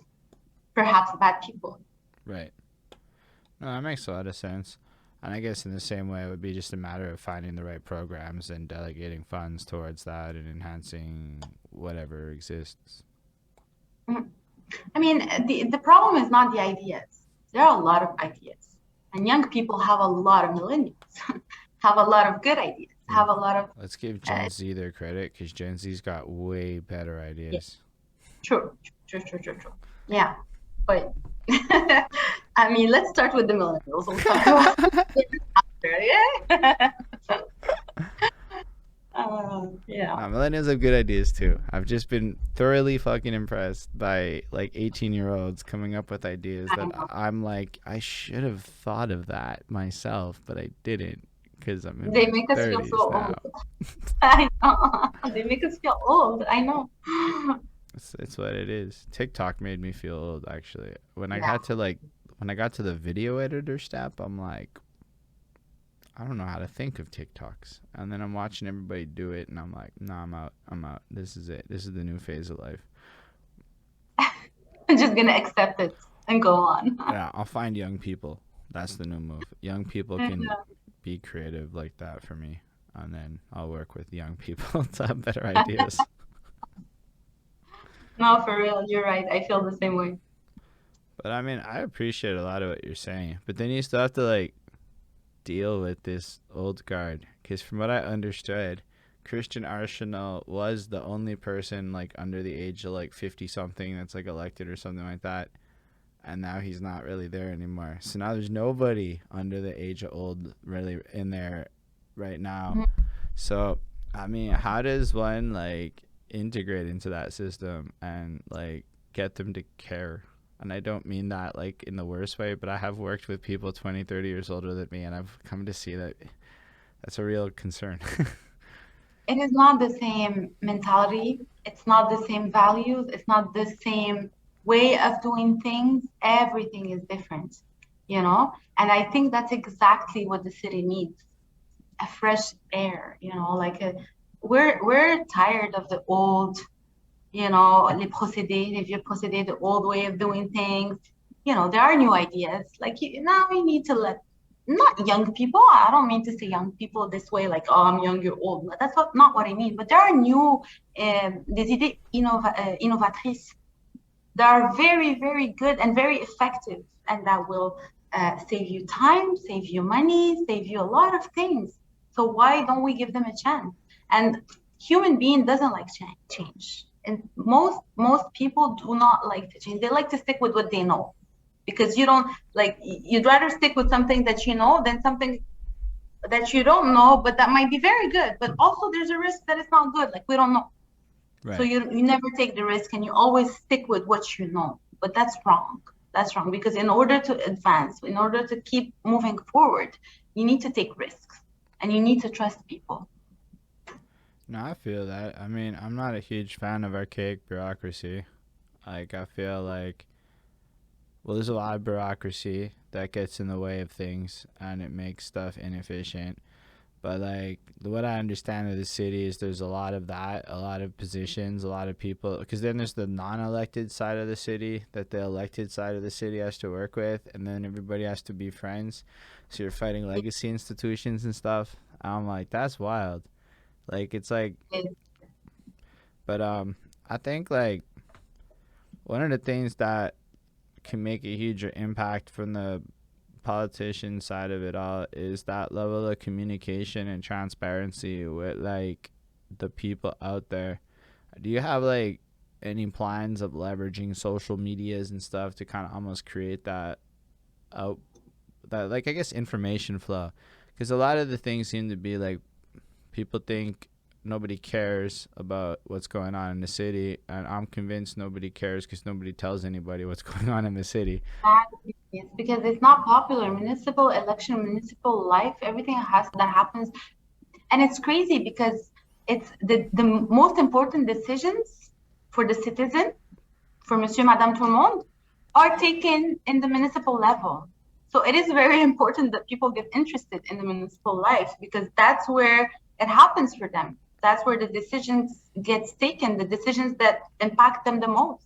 perhaps bad people. Right. No, that makes a lot of sense. And I guess in the same way, it would be just a matter of finding the right programs and delegating funds towards that and enhancing whatever exists. Mhm. I mean, the problem is not the ideas. There are a lot of ideas, and young people have a lot of millennials, have a lot of good ideas, Yeah. have a lot of Let's give uh, Gen Z their credit because Gen Z's got way better yeah, ideas. true, true, true, true, true. Yeah, but I mean, let's start with the millennials. We'll talk about it after. Yeah. Yeah. Millennials have good ideas too. I've just been thoroughly fucking impressed by like 18-year-olds coming up with ideas I that know. I'm like, I should have thought of that myself, but I didn't because I'm in They my make us feel so 30s now. old. I know. They make us feel old. I know. It's what it is. TikTok made me feel old actually. Yeah. When I got to the video editor step, I'm like, I don't know how to think of TikToks. And then I'm watching everybody do it and I'm like, nah, I'm out. I'm out. This is it. This is the new phase of life. I'm just gonna accept it and go on. Yeah, I'll find young people. That's the new move. Young people can be creative like that for me, and then I'll work with young people to have better ideas. No, for real, you're right. I feel the same way. But I mean, I appreciate a lot of what you're saying. But then you still have to like deal with this old guard, because from what I understood, Christian Arsenal was the only person like under the age of like 50 something that's like elected or something like that, and now he's not really there anymore. So now there's nobody under the age of old really in there right now. Mhm. So I mean, how does one like integrate into that system and like get them to care? And I don't mean that like in the worst way, but I have worked with people 20, 30 years older than me, and I've come to see that that's a real concern. It is not the same mentality. It's not the same values. It's not the same way of doing things. Everything is different, you know? And I think that's exactly what the city needs, a fresh air, you know, like we're tired of the old, you know, les vieux procédés, the old way of doing things. You know, there are new ideas. Like now we need to let not young people. I don't mean to say young people this way, like oh I'm young, you're old. That's not what I mean. But there are new des idées innovatrices that are very very good and very effective, and that will save you time, save you money, save you a lot of things. So why don't we give them a chance? And human being doesn't like change. And most people do not like to change. They like to stick with what they know, because you don't like you'd rather stick with something that you know than something that you don't know, but that might be very good. But also there's a risk that it's not good. Like we don't know. So Right. you never take the risk, and you always stick with what you know. But that's wrong. That's wrong, because in order to advance, in order to keep moving forward, you need to take risks and you need to trust people. No, I feel that. I mean, I'm not a huge fan of archaic bureaucracy. Like, I feel like, well, there's a lot of bureaucracy that gets in the way of things and it makes stuff inefficient. But, like, what I understand of the city is there's a lot of that, a lot of positions, a lot of people. Because then there's the non elected side of the city that the elected side of the city has to work with. And then everybody has to be friends. So you're fighting legacy institutions and stuff. I'm like, that's wild. Like, it's like, but I think like one of the things that can make a huge impact from the politician side of it all is that level of communication and transparency with like the people out there. Do you have like any plans of leveraging social medias and stuff to kind of almost create that out that like I guess information flow? Because a lot of the things seem to be like people think nobody cares about what's going on in the city, and I'm convinced nobody cares because nobody tells anybody what's going on in the city. It's because it's not popular. Municipal election, municipal life, everything has that happens. And it's crazy because it's the most important decisions for the citizen, for Monsieur, Madame, tout le monde, are taken in the municipal level. So it is very important that people get interested in the municipal life, because that's where it happens for them. That's where the decisions gets taken, the decisions that impact them the most.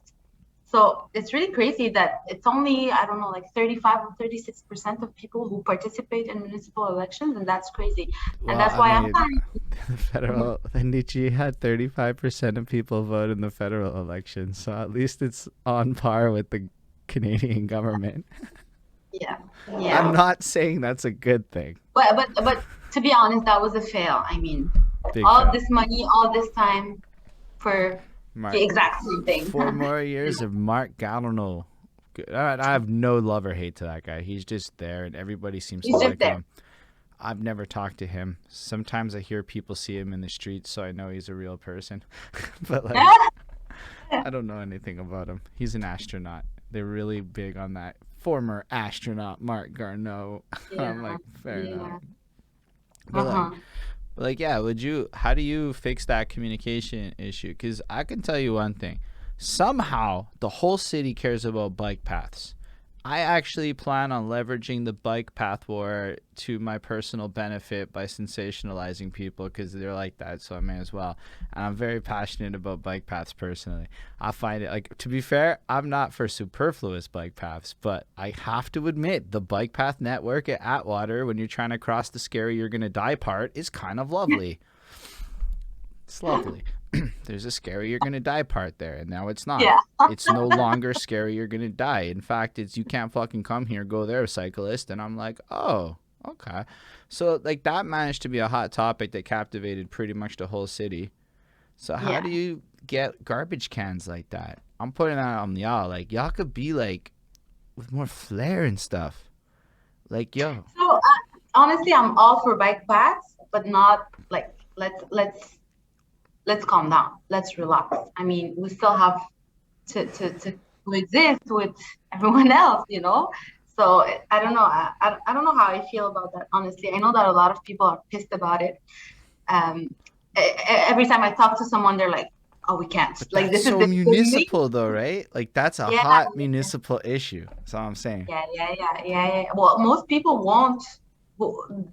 So it's really crazy that it's only, I don't know, like 35 or 36% of people who participate in municipal elections, and that's crazy. And Well, that's I why I'm mean, fine. the federal Nietzsche had 35% of people vote in the federal election, so at least it's on par with the Canadian government. Yeah, I'm yeah. not saying that's a good thing. But to be honest, that was a fail. I mean, Big all fail. this money, all this time for the Mark, exact same thing. 4 more years of Mark Gallinal. I have no love or hate to that guy. He's just there, and everybody seems to He's just like there. him. I've never talked to him. Sometimes I hear people see him in the streets, so I know he's a real person. But like, I don't know anything about him. He's an astronaut. They're really big on that. Former astronaut Mark Garneau. I'm Yeah, like, fair enough. yeah. But Uh-huh. yeah, would you? How do you fix that communication issue? Because I can tell you one thing. Somehow, the whole city cares about bike paths, I actually plan on leveraging the bike path war to my personal benefit by sensationalizing people because they're like that, so I may as well. And I'm very passionate about bike paths personally. I find it like, to be fair, I'm not for superfluous bike paths, but I have to admit the bike path network at Atwater when you're trying to cross the scary you're gonna die part is kind of lovely. It's lovely. There's a scary you're gonna die part there, and now it's not. Yeah. It's no longer scary you're gonna die. In fact, it's you can't fucking come here, go there, cyclist. And I'm like, oh, okay. So like that managed to be a hot topic that captivated pretty much the whole city. So how Yeah. do you get garbage cans like that? I'm putting that on y'all. Like y'all could be like with more flair and stuff. Like yo, So honestly, I'm all for bike paths, but not like let's calm down. Let's relax. I mean, we still have to exist with everyone else, you know? So I don't know. I don't know how I feel about that, honestly. I know that a lot of people are pissed about it. Um, every time I talk to someone, they're like, oh, we can't. but Like, that's this is so the thing. municipal though, right? Like that's a Yeah, hot municipal issue. That's all I'm saying. yeah. Well, most people won't.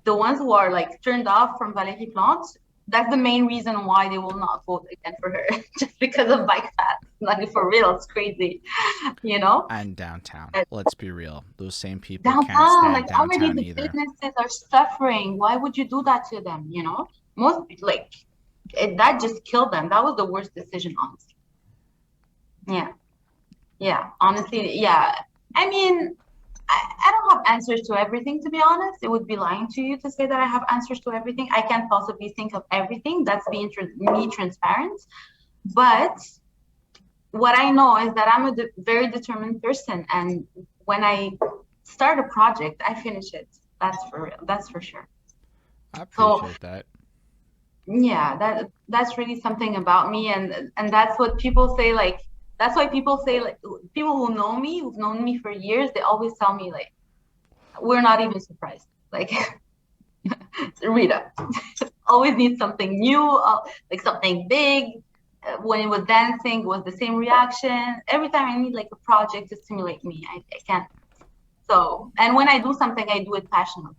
The ones who are like turned off from Valérie Plante, that's the main reason why they will not vote again for her, just because of bike paths. Like for real, it's crazy, you know. And downtown. Uh, Let's be real. Those same people can't Downtown, stand like already downtown the either. businesses are suffering. Why would you do that to them? You know, most like that just killed them. That was the worst decision, honestly. Yeah, yeah, honestly, yeah. I mean, I don't have answers to everything, to be honest. It would be lying to you to say that I have answers to everything. I can't possibly think of everything. That's being me transparent. But what I know is that I'm a very determined person. And when I start a project, I finish it. That's for real. That's for sure. I So appreciate that. yeah, that's really something about me. And that's what people say, like, that's why people say, like, people who know me, who've known me for years, they always tell me, like, we're not even surprised. Like, Rita always needs something new, like something big. When it was dancing, it was the same reaction. Every time I need like a project to stimulate me, I can't. So, and when I do something, I do it passionately.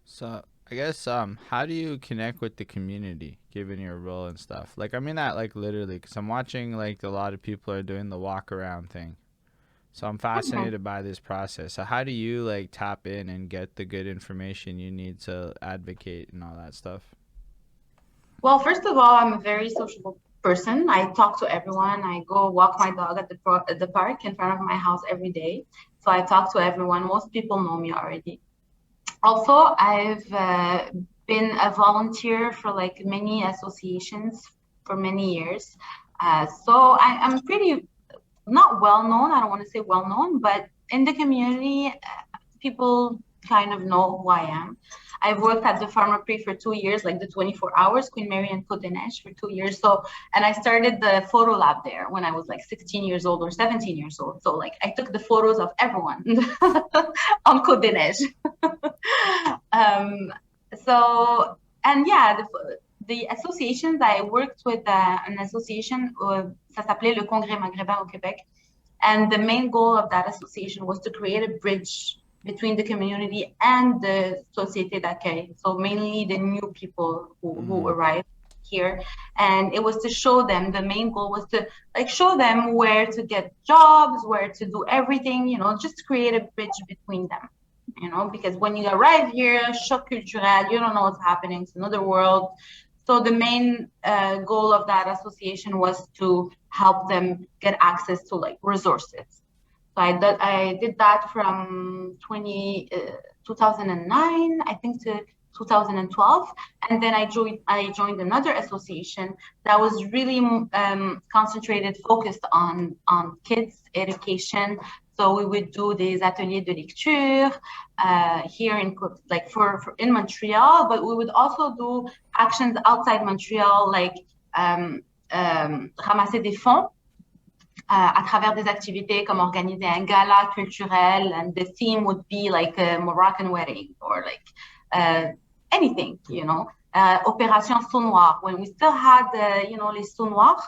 So I guess how do you connect with the community given your role and stuff? Like I mean that like literally because I'm watching like a lot of people are doing the walk around thing. So I'm Okay. fascinated by this process. So how do you like tap in and get the good information you need to advocate and all that stuff? Well, first of all, I'm a very sociable person. I talk to everyone. I go walk my dog at the park in front of my house every day. So I talk to everyone. Most people know me already. Also, I've been a volunteer for like many associations for many years. So I'm pretty not well known. I don't want to say well known, but in the community, people kind of know who I am. I've worked at the Pharmaprix for 2 years, like the 24 hours, Queen Mary and Côte-des-Neiges for 2 years. So, and I started the photo lab there when I was like 16 years old or 17 years old. So like I took the photos of everyone on Côte-des-Neiges. um, so, and yeah, the associations, I worked with an association, ça s'appelait le Congrès maghrébin au Québec. And the main goal of that association was to create a bridge between the community and the société d'accueil. So mainly the new people who Mm. arrived here. And it was to show them, the main goal was to like show them where to get jobs, where to do everything, you know, just create a bridge between them. You know, because when you arrive here, shock culturel, you don't know what's happening. It's another world. So the main goal of that association was to help them get access to like resources. So I did that from 2009, I think, to 2012. And then I joined another association that was really concentrated, focused on kids education. So we would do des ateliers de lecture here in like for in Montreal, but we would also do actions outside Montreal, like ramasser des fonds à travers des activités comme organiser un gala culturel, and the theme would be like a Moroccan wedding or like anything, you know. Opération Sceau Noir, when we still had, you know, les sous noirs,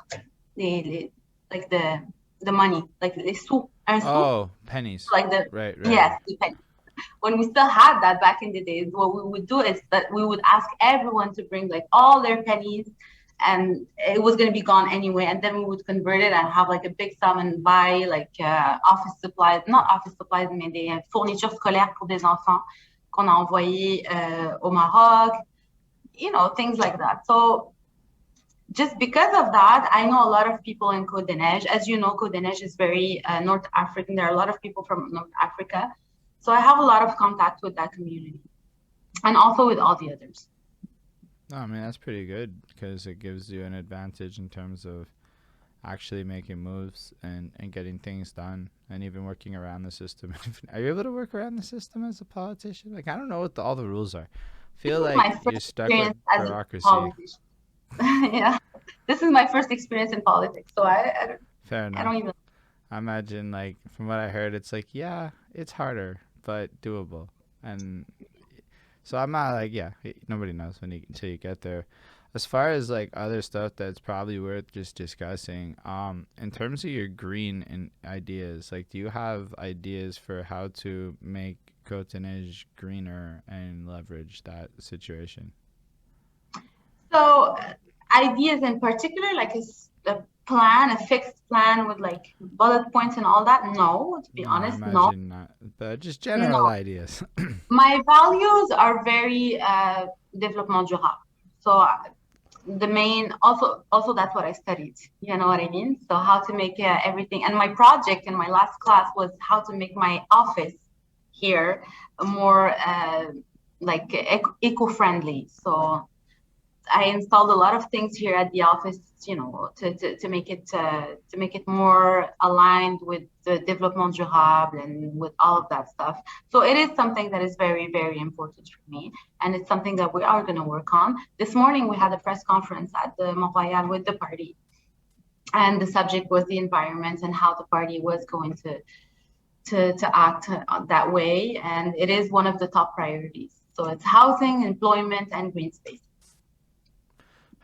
like the money, like les sous, Un sou, Oh, pennies. like the, Right, right. yes, the penny. When we still had that back in the days, what we would do is that we would ask everyone to bring like all their pennies, and it was going to be gone anyway. And then we would convert it and have like a big sum and buy like office supplies, not office supplies, mais des fournitures scolaires pour des enfants qu'on a envoyés au Maroc, things like that. So just because of that, I know a lot of people in Côte-des-Neiges. As you know, Côte-des-Neiges is very North African. There are a lot of people from North Africa. So I have a lot of contact with that community and also with all the others. No, I mean, that's pretty good because it gives you an advantage in terms of actually making moves and getting things done and even working around the system. Are you able to work around the system as a politician? Like, I don't know what all the rules are. I This feel is like my you're first stuck with experience as a bureaucracy. politician. Yeah, this is my first experience in politics. So Fair I don't enough. even. I imagine, like, from what I heard, it's like, yeah, it's harder, but doable. And so I'm not like, yeah, nobody knows until you get there. As far as like other stuff that's probably worth just discussing, in terms of your green and ideas, like, do you have ideas for how to make Côte-des-Neiges greener and leverage that situation? So ideas in particular, like a plan, a fixed plan with like bullet points and all that. No, to be No, I honest, no, imagine not, but just general no. ideas. My values are very développement durable. So the main also that's what I studied. You know what I mean? So how to make everything. And my project in my last class was how to make my office here more like eco-friendly. So I installed a lot of things here at the office, to make it more aligned with the développement durable and with all of that stuff. So it is something that is very, very important for me, and it's something that we are going to work on. This morning we had a press conference at the Montreal with the party, and the subject was the environment and how the party was going to act that way, and it is one of the top priorities. So it's housing, employment, and green space.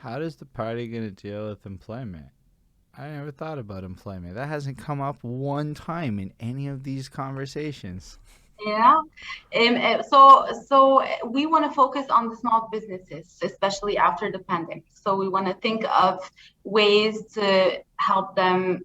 How does the party gonna deal with employment? I never thought about employment. That hasn't come up one time in any of these conversations. Yeah. So we want to focus on the small businesses, especially after the pandemic. So we want to think of ways to help them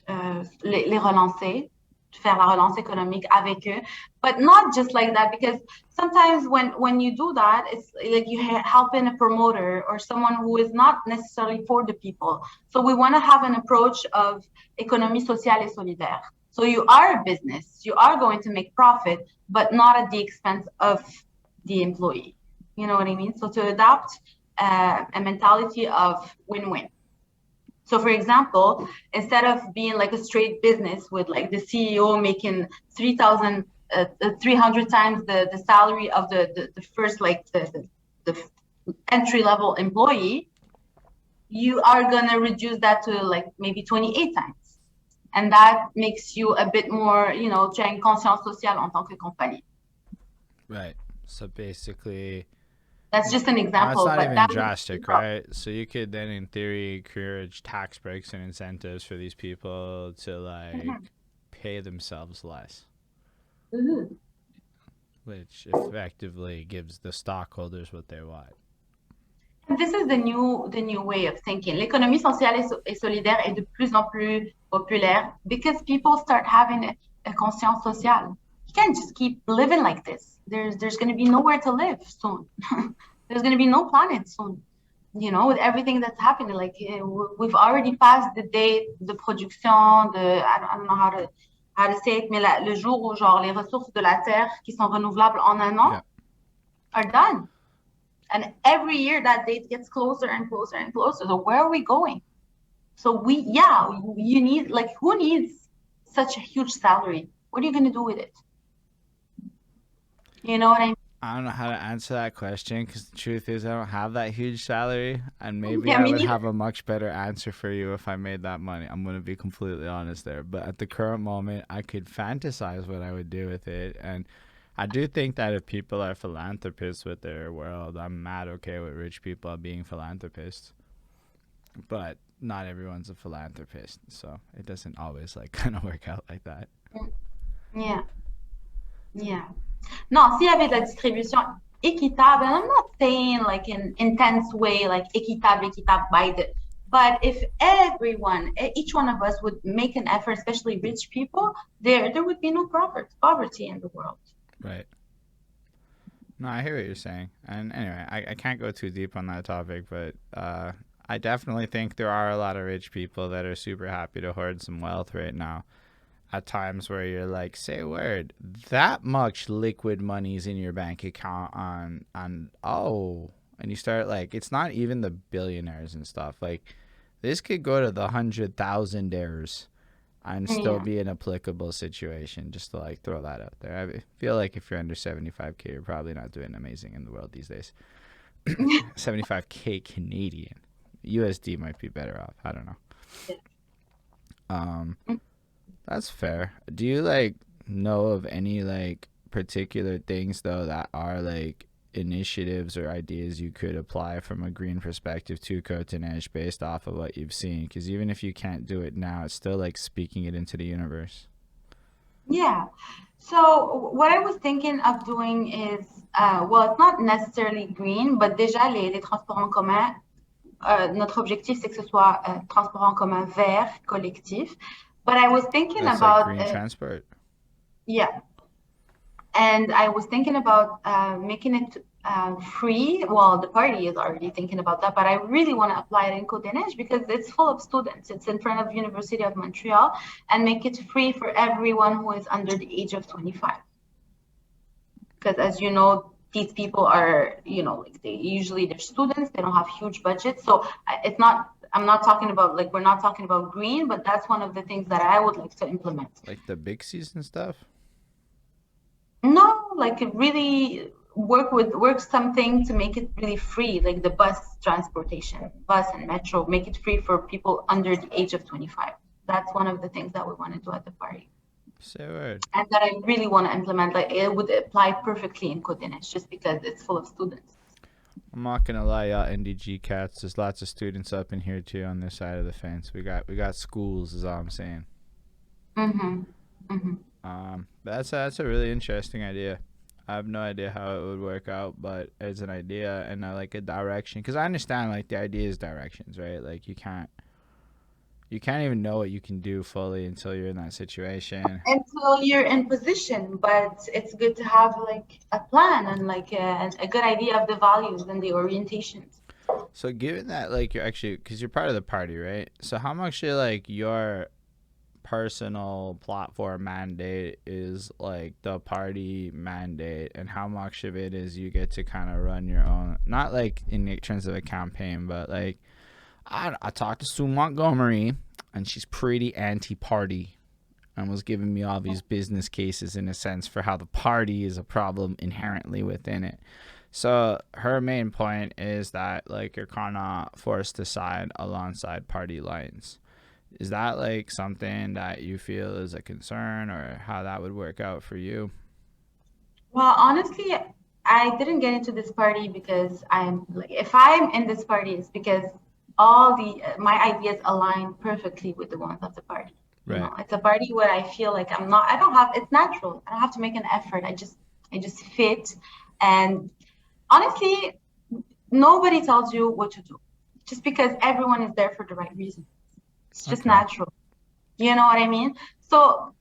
les relancer, faire la relance économique avec eux, but not just like that, because sometimes when you do that, it's like you helping a promoter or someone who is not necessarily for the people. So we want to have an approach of économie sociale et solidaire. So you are a business, you are going to make profit, but not at the expense of the employee. You know what I mean? So to adopt a mentality of win-win. So for example, instead of being like a straight business with like the CEO making 300 times the salary of the first, like the entry level employee, you are going to reduce that to like maybe 28 times. And that makes you a bit more, tu as une conscience sociale en tant que compagnie. Right. So basically, That's just an it's example, not but even that drastic, right? So you could then, in theory, encourage tax breaks and incentives for these people to like pay themselves less, which effectively gives the stockholders what they want. This is the new way of thinking. L'économie sociale et solidaire est de plus en plus populaire because people start having a conscience sociale. You can't just keep living like this. There's going to be nowhere to live soon. There's going to be no planet soon. With everything that's happening, like we've already passed the date de production I don't know how to say it, mais le jour où genre les ressources de la terre qui sont renouvelables en un an are done. And every year that date gets closer and closer and closer. So where are we going? So you need, like, who needs such a huge salary? What are you going to do with it? You know what I mean? I don't know how to answer that question because the truth is I don't have that huge salary, and maybe Yeah, I me would neither. have a much better answer for you if I made that money. I'm going to be completely honest there. But at the current moment, I could fantasize what I would do with it. And I do think that if people are philanthropists with their world, I'm mad okay with rich people being philanthropists. But not everyone's a philanthropist, so it doesn't always like kind of work out like that. Yeah, yeah. Non, s'il y avait de la distribution équitable, and I'm not saying like in intense way, like équitable by the, but if everyone, each one of us would make an effort, especially rich people, there would be no poverty in the world. Right. No, I hear what you're saying. And anyway, I can't go too deep on that topic, but I definitely think there are a lot of rich people that are super happy to hoard some wealth right now. At times where you're like, say a word, that much liquid money's in your bank account on oh, and you start like, it's not even the billionaires and stuff. Like, this could go to the 100,000-aires and still be an applicable situation. Just to like throw that out there. I feel like if you're under 75K, you're probably not doing amazing in the world these days. 75K Canadian. USD might be better off. I don't know. That's fair. Do you like know of any like particular things though that are like initiatives or ideas you could apply from a green perspective to Côte-des-Neiges based off of what you've seen? Because even if you can't do it now, it's still like speaking it into the universe. Yeah. So what I was thinking of doing is, well, it's not necessarily green, but déjà les transports en commun, notre objectif c'est que ce soit transport en commun vert, collectif. But I was thinking That's about like green transport. Yeah, and I was thinking about making it free. Well, the party is already thinking about that, but I really want to apply it in Côte-des-Neiges because it's full of students. It's in front of University of Montreal, and make it free for everyone who is under the age of 25. Because as you know, these people are, like they're students. They don't have huge budgets, so it's not. I'm not talking about like we're not talking about green, but that's one of the things that I would like to implement. Like the big season stuff? No, like really work something to make it really free, like the bus transportation, bus and metro, make it free for people under the age of 25. That's one of the things that we want to do at the party. Say word. And that I really want to implement. Like it would apply perfectly in Côte-des-Neiges just because it's full of students. I'm not gonna lie, y'all NDG cats. There's lots of students up in here too on this side of the fence. We got schools, is all I'm saying. That's a really interesting idea. I have no idea how it would work out, but it's an idea and like a direction. Because I understand like the idea is directions, right? Like you can't even know what you can do fully until you're in that situation. Until you're in position, but it's good to have like a plan and like a good idea of the values and the orientations. So given that like you're actually, because you're part of the party, right? So how much of like your personal platform mandate is like the party mandate, and how much of it is you get to kind of run your own, not like in terms of a campaign, but like I talked to Sue Montgomery and she's pretty anti-party and was giving me all these business cases in a sense for how the party is a problem inherently within it. So her main point is that like you're kind of forced to side alongside party lines. Is that like something that you feel is a concern, or how that would work out for you? Well, honestly, I didn't get into this party because I'm like, if I'm in this party, it's because all my ideas align perfectly with the ones of the party. Right. It's a party where I feel like it's natural. I don't have to make an effort. I just fit. And honestly, nobody tells you what to do just because everyone is there for the right reason. It's just natural. You know what I mean? So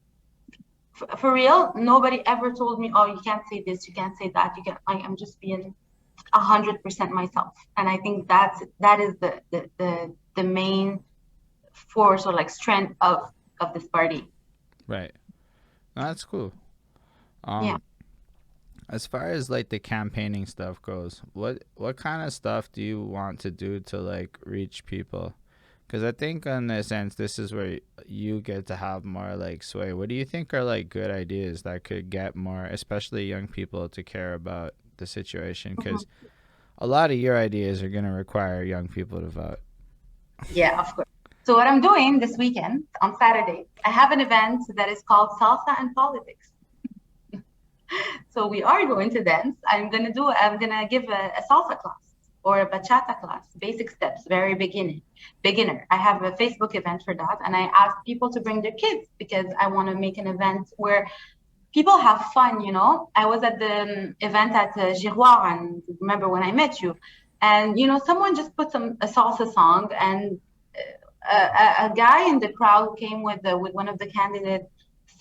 for real, nobody ever told me, oh, you can't say this, you can't say that. I'm just being 100% myself. And I think that is the main force or like strength of this party. Right. That's cool. Yeah. As far as like the campaigning stuff goes, what kind of stuff do you want to do to like reach people? Because I think in a sense, this is where you get to have more like sway. What do you think are like good ideas that could get more, especially young people, to care about the situation? Because a lot of your ideas are going to require young people to vote. Yeah, of course. So what I'm doing this weekend on Saturday, I have an event that is called Salsa and Politics. So we are going to dance. I'm gonna give a salsa class or a bachata class, basic steps, very beginner. I have a Facebook event for that, and I ask people to bring their kids because I want to make an event where people have fun, you know. I was at the event at Giroir, and remember when I met you, and you know, someone just put a salsa song, and a guy in the crowd came with one of the candidates,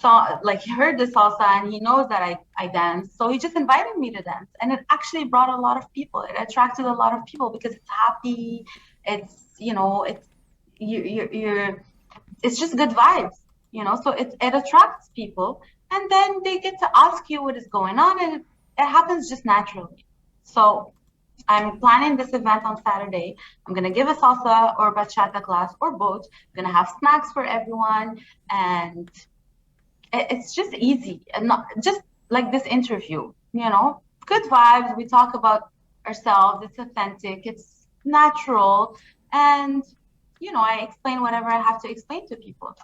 saw like he heard the salsa and he knows that I dance, so he just invited me to dance, and it actually brought a lot of people. It attracted a lot of people because it's happy, it's you know, it's you're it's just good vibes, you know. So it attracts people, and then they get to ask you what is going on, and it happens just naturally. So I'm planning this event on Saturday. I'm gonna give a salsa or bachata class or both. I'm gonna have snacks for everyone, and it's just easy and not just like this interview. You know, good vibes. We talk about ourselves. It's authentic. It's natural, and you know, I explain whatever I have to explain to people.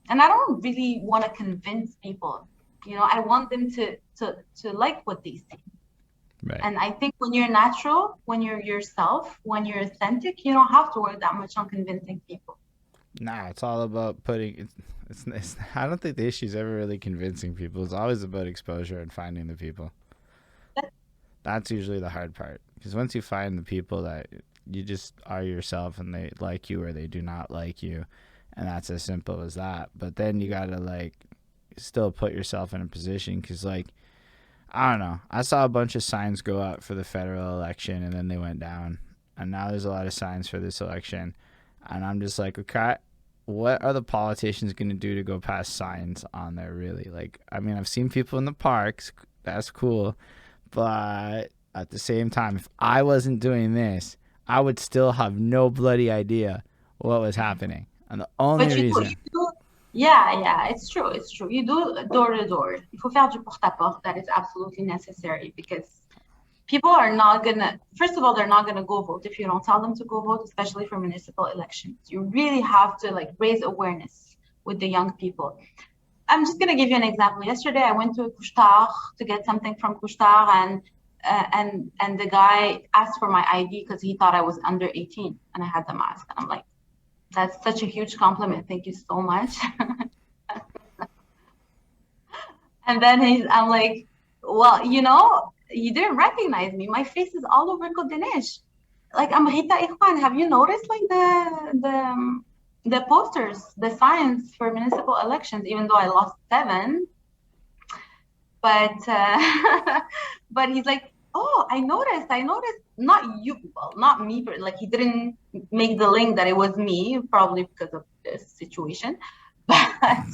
And I don't really want to convince people. You know, I want them to like what they see. Right. And I think when you're natural, when you're yourself, when you're authentic, you don't have to work that much on convincing people. Nah, it's all about putting. It's I don't think the issue is ever really convincing people. It's always about exposure and finding the people. That's usually the hard part, because once you find the people that you just are yourself and they like you or they do not like you, and that's as simple as that. But then you gotta like still put yourself in a position, because like, I don't know, I saw a bunch of signs go up for the federal election and then they went down, and now there's a lot of signs for this election, and I'm just like, okay, what are the politicians going to do to go past signs on there, really? Like, I mean, I've seen people in the parks, that's cool, but at the same time, if I wasn't doing this, I would still have no bloody idea what was happening. And the only reason... Yeah, it's true. It's true. You do door to door. Il faut faire du porte-à-porte. That is absolutely necessary, because people are not gonna, first of all, they're not gonna go vote if you don't tell them to go vote, especially for municipal elections. You really have to like raise awareness with the young people. I'm just gonna give you an example. Yesterday, I went to a couche-tard to get something from couche-tard, and the guy asked for my ID because he thought I was under 18 and I had the mask. And I'm like, that's such a huge compliment. Thank you so much. And then I'm like, well, you know, you didn't recognize me. My face is all over Côte-des-Neiges. Like, I'm Rita Ikhouane. Have you noticed like the posters, the signs for municipal elections? Even though I lost 7, but but he's like, oh, I noticed. Not you, well, not me, but like he didn't make the link that it was me, probably because of this situation. But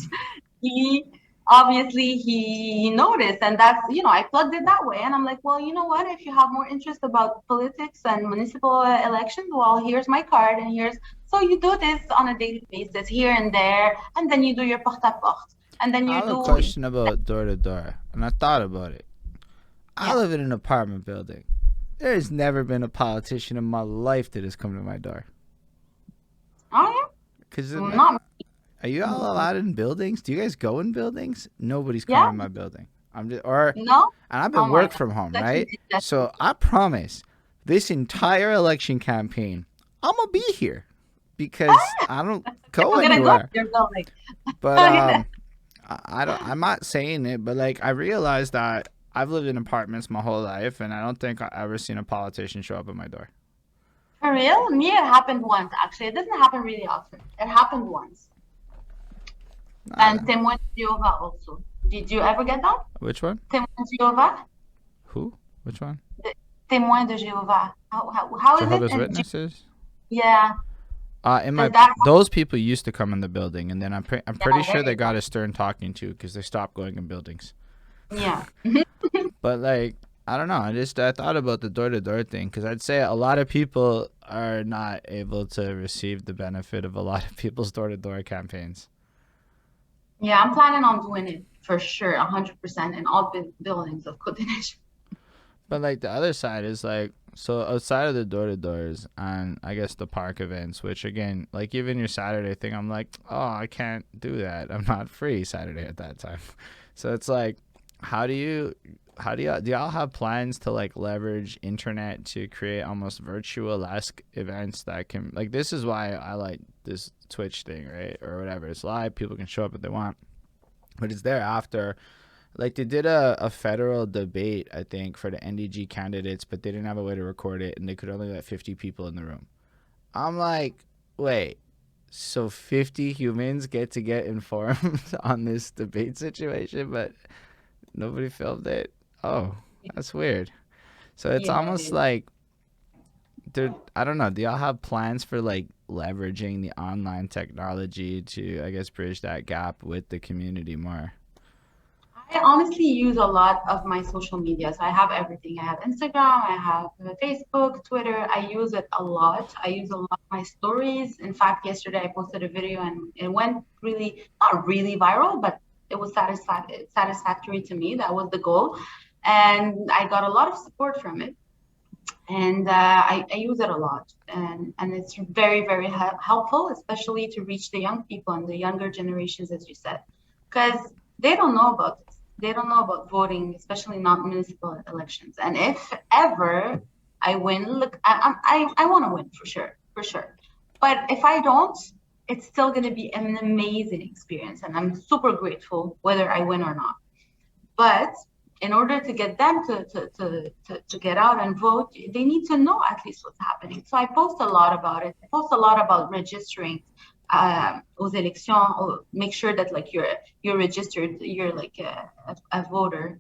he obviously he noticed, and that's, you know, I plugged it that way. And I'm like, well, you know what? If you have more interest about politics and municipal elections, well, here's my card, and here's, so you do this on a daily basis here and there, and then you do your porte-à-porte, and then you I have do. a question about door to door, and I thought about it. I live in an apartment building. There's never been a politician in my life that has come to my door. Oh yeah. Because not. Are you all allowed in buildings? Do you guys go in buildings? Nobody's coming in my building. I'm just, or no. And I've been work from home, right? So I promise, this entire election campaign, I'm gonna be here because I don't go anywhere. But I'm not saying it, but like I realized that I've lived in apartments my whole life, and I don't think I've ever seen a politician show up at my door. For real? Me, it happened once. Actually, it doesn't happen really often. It happened once. And Témoin de Jéhovah also. Did you ever get that? Which one? Témoin de Jéhovah. Who? Which one? Témoin de Jéhovah. How is it? Jehovah's Witnesses? Yeah. Those people used to come in the building, and then I'm pretty sure they got a stern talking to because they stopped going in buildings. Yeah. But like, I don't know. I thought about the door-to-door thing, because I'd say a lot of people are not able to receive the benefit of a lot of people's door-to-door campaigns. Yeah, I'm planning on doing it for sure, 100% in all buildings of Côte-des-Neiges. But like the other side is like, so outside of the door-to-doors and I guess the park events, which again, like even your Saturday thing, I'm like, oh, I can't do that. I'm not free Saturday at that time. So it's like, how do y'all have plans to like leverage internet to create almost virtual-esque events that can, like, this is why I like this Twitch thing, right? Or whatever. It's live, people can show up if they want. But it's there after. Like they did a federal debate, I think, for the NDG candidates, but they didn't have a way to record it and they could only let 50 people in the room. I'm like, wait, so 50 humans get informed on this debate situation, but nobody filmed it? Oh, that's weird. So it's Yeah, it almost is. like I don't know. Do y'all have plans for like leveraging the online technology to, I guess, bridge that gap with the community more? I honestly use a lot of my social media. So I have everything. I have Instagram, I have Facebook, Twitter. I use it a lot. I use a lot of my stories. In fact, yesterday I posted a video and it went really, not really viral, but it was satisfactory to me. That was the goal. And I got a lot of support from it. And I use it a lot. And it's very, very helpful, especially to reach the young people and the younger generations, as you said, because they don't know about this. They don't know about voting, especially not municipal elections. And if ever I win, look, I want to win for sure, for sure. But if I don't, it's still going to be an amazing experience. And I'm super grateful whether I win or not. But in order to get them to get out and vote, they need to know at least what's happening. So I post a lot about it. I post a lot about registering aux élections, or make sure that like you're registered, you're like a voter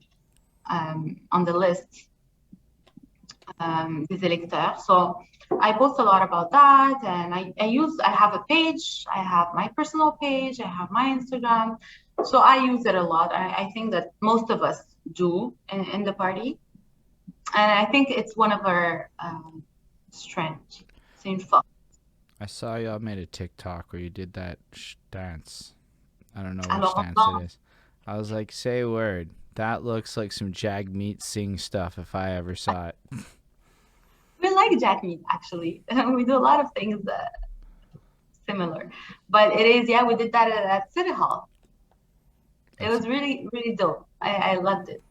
on the list des électeurs. So I post a lot about that, and I have a page, I have my personal page, I have my Instagram. So I use it a lot. I think that most of us do in the party, and I think it's one of our strengths. C'est une force. I saw y'all made a TikTok where you did that dance. I don't know which Alors, dance it is. I was like, say a word. That looks like some Jag Meat Sing stuff if I ever saw it. we like Jack actually. We do a lot of things similar, but it is, yeah, we did that at City Hall. It That's was really, really dope. I loved it.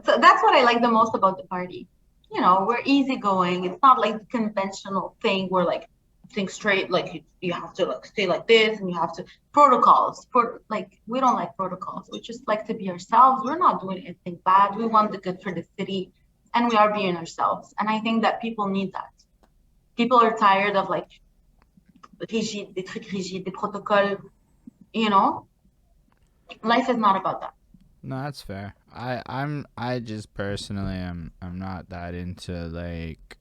So that's what I like the most about the party. You know, we're easygoing. It's not like the conventional thing where like think straight, like you have to like stay like this and you have to protocols. For like we don't like protocols. We just like to be ourselves. We're not doing anything bad. We want the good for the city and we are being ourselves. And I think that people need that. People are tired of like rigide, des trucs rigides, des protocoles, you know? Life is not about that. No, that's fair. I just personally I'm not that into like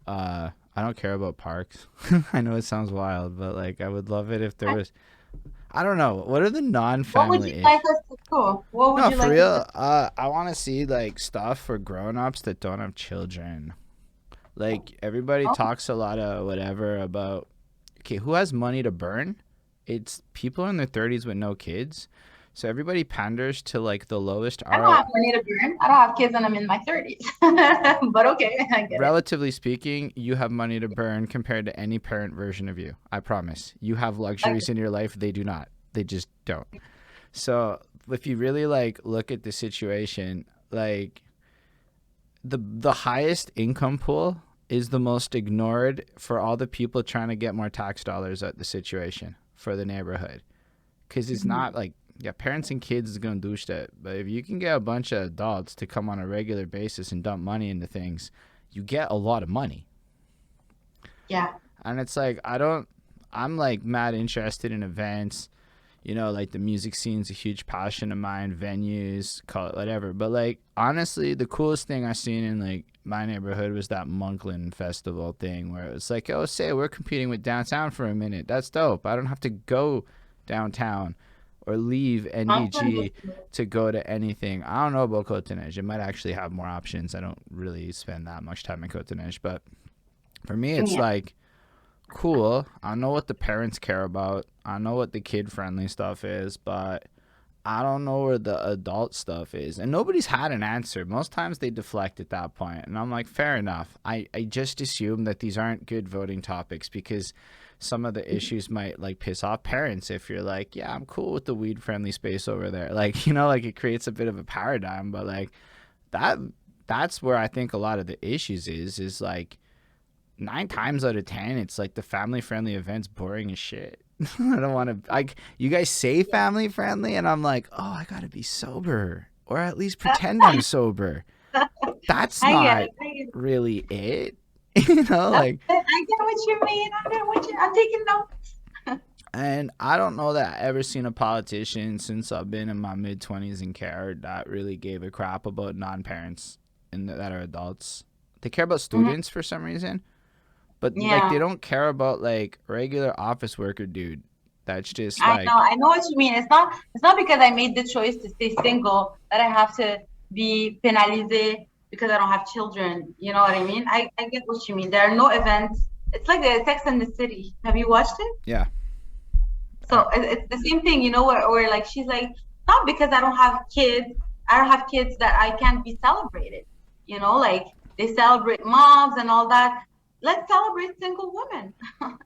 I don't care about parks. I know it sounds wild, but like I would love it if there was, I don't know, what are the What would you non-family like ish. us to do? What would No, you for like us to real. I want to see like stuff for grown-ups that don't have children. Like everybody do? talks a lot of whatever about, okay, who has money to burn? It's people in their 30s with no kids. So everybody panders to like the lowest I don't RO. have money to burn. I don't have kids and I'm in my 30s. But okay, I get it. Relatively speaking, you have money to burn compared to any parent version of you. I promise. You have Okay. luxuries in your life. They do not. They just don't. So if you really like look at the situation, like the highest income pool is the most ignored for all the people trying to get more tax dollars at the situation for the neighborhood. Because it's Mhm. not like, yeah, parents and kids is going to do shit. But if you can get a bunch of adults to come on a regular basis and dump money into things, you get a lot of money. Yeah. And it's like, I'm like mad interested in events. You know, like the music scene's a huge passion of mine, venues, call it whatever. But like, honestly, the coolest thing I seen in like my neighborhood was that Monkland Festival thing where it was like, oh, say, we're competing with downtown for a minute. That's dope. I don't have to go downtown or leave NDG to go to anything. I don't know about Côte-des-Neiges. It might actually have more options. I don't really spend that much time in Côte-des-Neiges. But for me, it's Yeah. like, cool. I know what the parents care about. I know what the kid friendly stuff is, but I don't know where the adult stuff is. And nobody's had an answer. Most times they deflect at that point. And I'm like, fair enough. I just assume that these aren't good voting topics because some of the issues might like piss off parents if you're like, yeah, I'm cool with the weed friendly space over there. Like, you know, like it creates a bit of a paradigm, but like that's where I think a lot of the issues is like 9 times out of 10, it's like the family friendly event's boring as shit. I don't want to like you guys say family friendly, and I'm like, oh, I gotta be sober or at least pretend I'm sober. That's I get not it. I get it. really it, you know. Like, I get what you mean. I get what you. I'm taking notes. and I don't know that I ever seen a politician since I've been in my mid-20s and cared that really gave a crap about non-parents and that are adults. They care about students for some reason. But like Yeah. they don't care about like regular office worker dude. That's just I like know, I know what you mean. It's not because I made the choice to stay single that I have to be penalized because I don't have children. You know what I mean? I get what you mean. There are no events. It's like the Sex and the City. Have you watched it? yeah. So it's the same thing, you know, where like she's like, not because I don't have kids that I can't be celebrated. You know, like they celebrate moms and all that. Let's celebrate single women.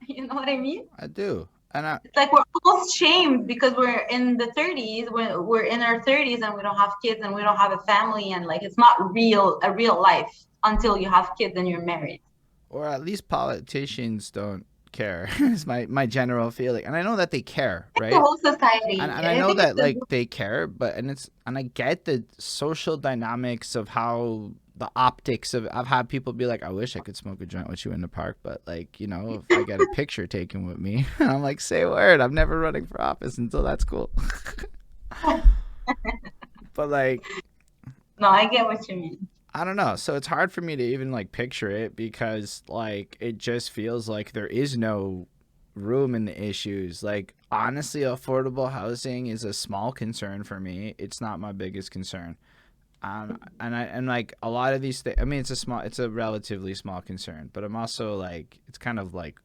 You know what I mean? I do. And It's like we're almost shamed because we're in the 30s, we're in our 30s and we don't have kids and we don't have a family and like it's not a real life until you have kids and you're married. or at least politicians don't care. Is my general feeling. And I know that they care, It's the right? whole society. And I I know think it's that like they care, but and I get the social dynamics of how the optics of I've had people be like, I wish I could smoke a joint with you in the park, but like, you know, if I get a picture taken with me, I'm like, say a word. I'm never running for office until that's cool. But like, no, I get what you mean. I don't know. So it's hard for me to even like picture it because like it just feels like there is no room in the issues. Like honestly, affordable housing is a small concern for me. It's not my biggest concern. And like a lot of these things, I mean, it's a relatively small concern, but I'm also like, it's kind of like,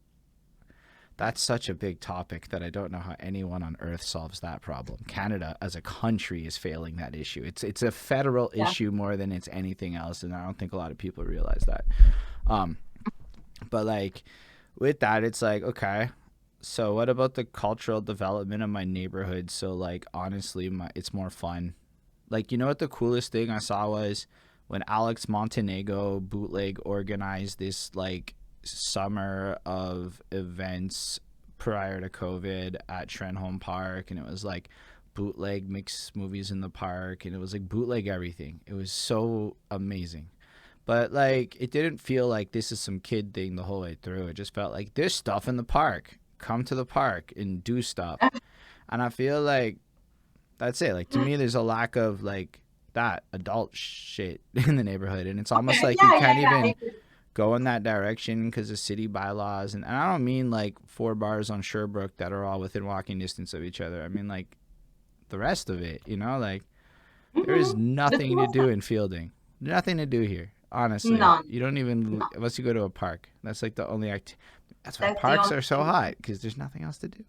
that's such a big topic that I don't know how anyone on earth solves that problem. Canada as a country is failing that issue. It's a federal Yeah. issue more than it's anything else, and I don't think a lot of people realize that. Um, but like with that, it's like, okay, so what about the cultural development of my neighborhood? So like honestly, it's more fun. Like, you know what the coolest thing I saw was when Alex Montenegro Bootleg organized this like summer of events prior to COVID at Trenholm Park, and it was like bootleg mixed movies in the park, and it was like bootleg everything. It was so amazing. But like it didn't feel like this is some kid thing the whole way through. It just felt like there's stuff in the park. Come to the park and do stuff. And I feel like that's it. Like to me there's a lack of like that adult shit in the neighborhood, and it's almost like you Yeah, can't yeah, even yeah. go in that direction because of city bylaws. And I don't mean like 4 bars on Sherbrooke that are all within walking distance of each other. I mean like the rest of it, you know, like there is The nothing to cool do stuff. in Fielding. Nothing to do here. Honestly, None. you don't even No. unless you go to a park. That's like the only that's why That's the parks only are so thing. hot because there's nothing else to do.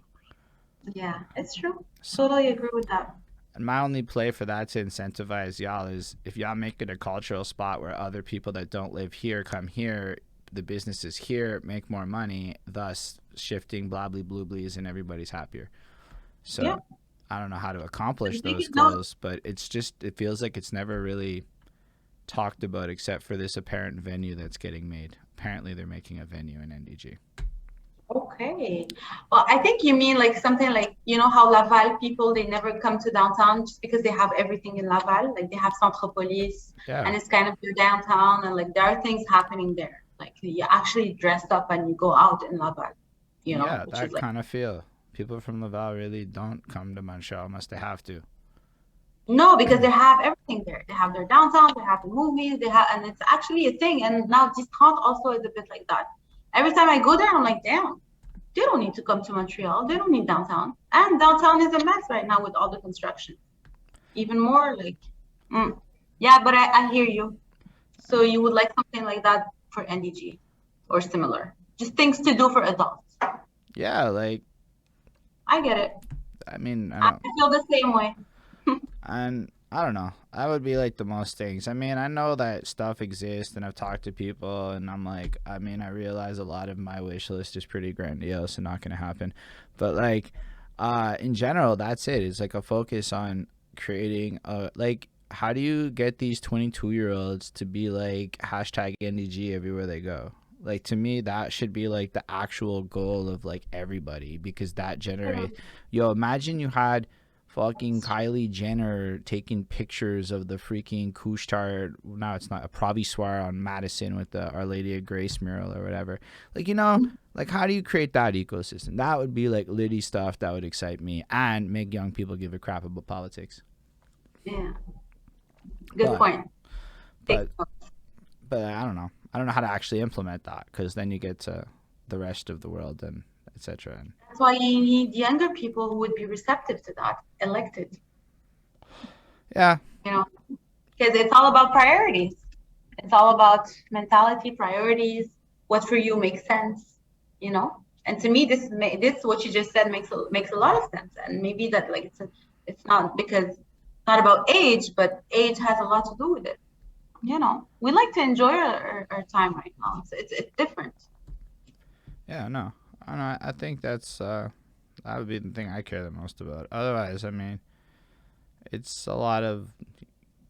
Yeah, it's true. So, Totally agree with that. and my only play for that to incentivize y'all is if y'all make it a cultural spot where other people that don't live here come here, the businesses here make more money, thus shifting blably blueblies and everybody's happier. Yeah. So I don't know how to accomplish Take those it note. goals, but it feels like it's never really talked about except for this apparent venue that's getting made. Apparently they're making a venue in NDG. Okay. Well, I think you mean like something like, you know how Laval people, they never come to downtown just because they have everything in Laval. Like they have Centropolis Yeah. and it's kind of your downtown and like there are things happening there. Like you actually dress up and you go out in Laval, you know, Yeah, which is that like, kind of feel. People from Laval really don't come to Montreal unless they have to. no, because they have everything there. They have their downtown, they have the movies, and it's actually a thing. And now Discount also is a bit like that. Every time I go there, I'm like, damn, they don't need to come to Montreal. They don't need downtown. And downtown is a mess right now with all the construction. Even more like, mm. Yeah, but I hear you. So you would like something like that for NDG or similar. Just things to do for adults. Yeah, like I get it. I mean, I I don't feel the same way. And I don't know. That would be like the most things. I mean, I know that stuff exists, and I've talked to people, and I'm like, I mean, I realize a lot of my wish list is pretty grandiose and not gonna happen. But like, in general, that's it. It's like a focus on creating a like. How do you get these 22-year-olds to be like hashtag NDG everywhere they go? Like to me, that should be like the actual goal of like everybody, because that Yeah. generates. Yo, imagine you had fucking Kylie Jenner taking pictures of the freaking Kushtar. Now it's not a Provisoire on Madison with the Our Lady of Grace mural or whatever. Like, like how do you create that ecosystem? That would be like litty stuff that would excite me and make young people give a crap about politics. Yeah. Good But, point. Take but, but I don't know. I don't know how to actually implement that, because then you get to the rest of the world and etc. And That's why you need younger people who would be receptive to that, elected, yeah, you know, because it's all about priorities. It's all about mentality, priorities, what for you makes sense, you know. And to me, this what you just said makes a lot of sense. And maybe that like it's not because it's not about age, but age has a lot to do with it. You know, we like to enjoy our time right now. It's different. yeah, no, I don't know. I think that would be the thing I care the most about. Otherwise, I mean, it's a lot of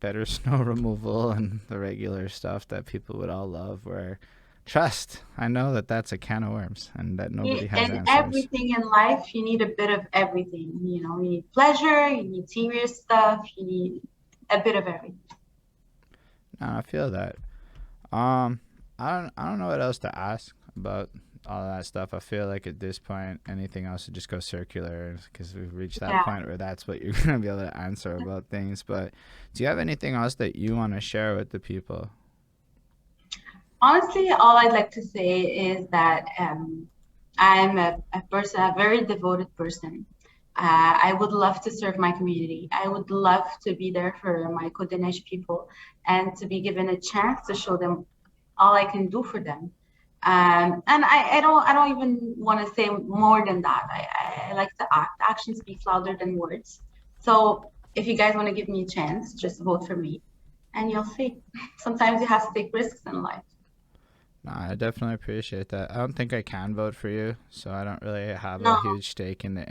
better snow removal and the regular stuff that people would all love. Where, trust, I know that that's a can of worms and that nobody has In answers. everything in life, you need a bit of everything. You know, you need pleasure, you need serious stuff, you need a bit of everything. No, I feel that. Um, I don't know what else to ask about all of that stuff. I feel like at this point, anything else would just go circular, because we've reached that Yeah. point where that's what you're gonna be able to answer about things. But do you have anything else that you want to share with the people? Honestly, all I'd like to say is that I'm a person, a very devoted person. I would love to serve my community. I would love to be there for my Côte-des-Neiges people and to be given a chance to show them all I can do for them. And I don't even want to say more than that. I like to act. Action speaks louder than words. So if you guys want to give me a chance, just vote for me, and you'll see. Sometimes you have to take risks in life. No, I definitely appreciate that. I don't think I can vote for you, so I don't really have a No, huge stake in the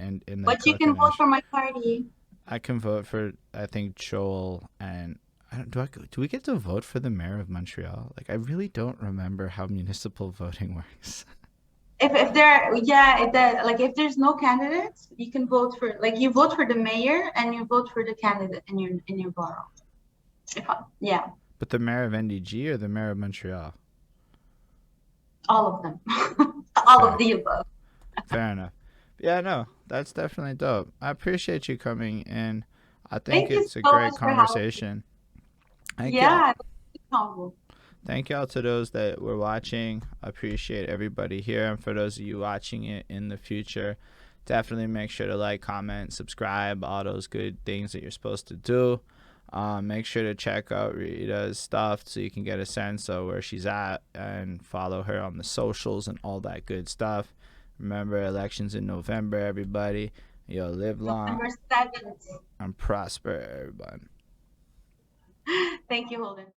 but you can vote Côte-des-Neiges. for my party. I can vote for, I think, Joel, and do we get to vote for the mayor of Montreal? Like, I really don't remember how municipal voting works. If there, yeah, if there's no candidates, you can vote for like you vote for the mayor and you vote for the candidate in your borough. Yeah, But the mayor of NDG or the mayor of Montreal? all of them, all of Fair. the above. Fair enough. Yeah, no, that's definitely dope. I appreciate you coming in. I think Thank you it's a so great much for having me. conversation. Thank you. Yeah, it's humble. Thank y'all to those that were watching. I appreciate everybody here. And for those of you watching it in the future, definitely make sure to like, comment, subscribe, all those good things that you're supposed to do. Make sure to check out Rita's stuff so you can get a sense of where she's at, and follow her on the socials and all that good stuff. Remember, elections in November, everybody. Yo, live long November 7th. and prosper, everybody. Thank you, Holden.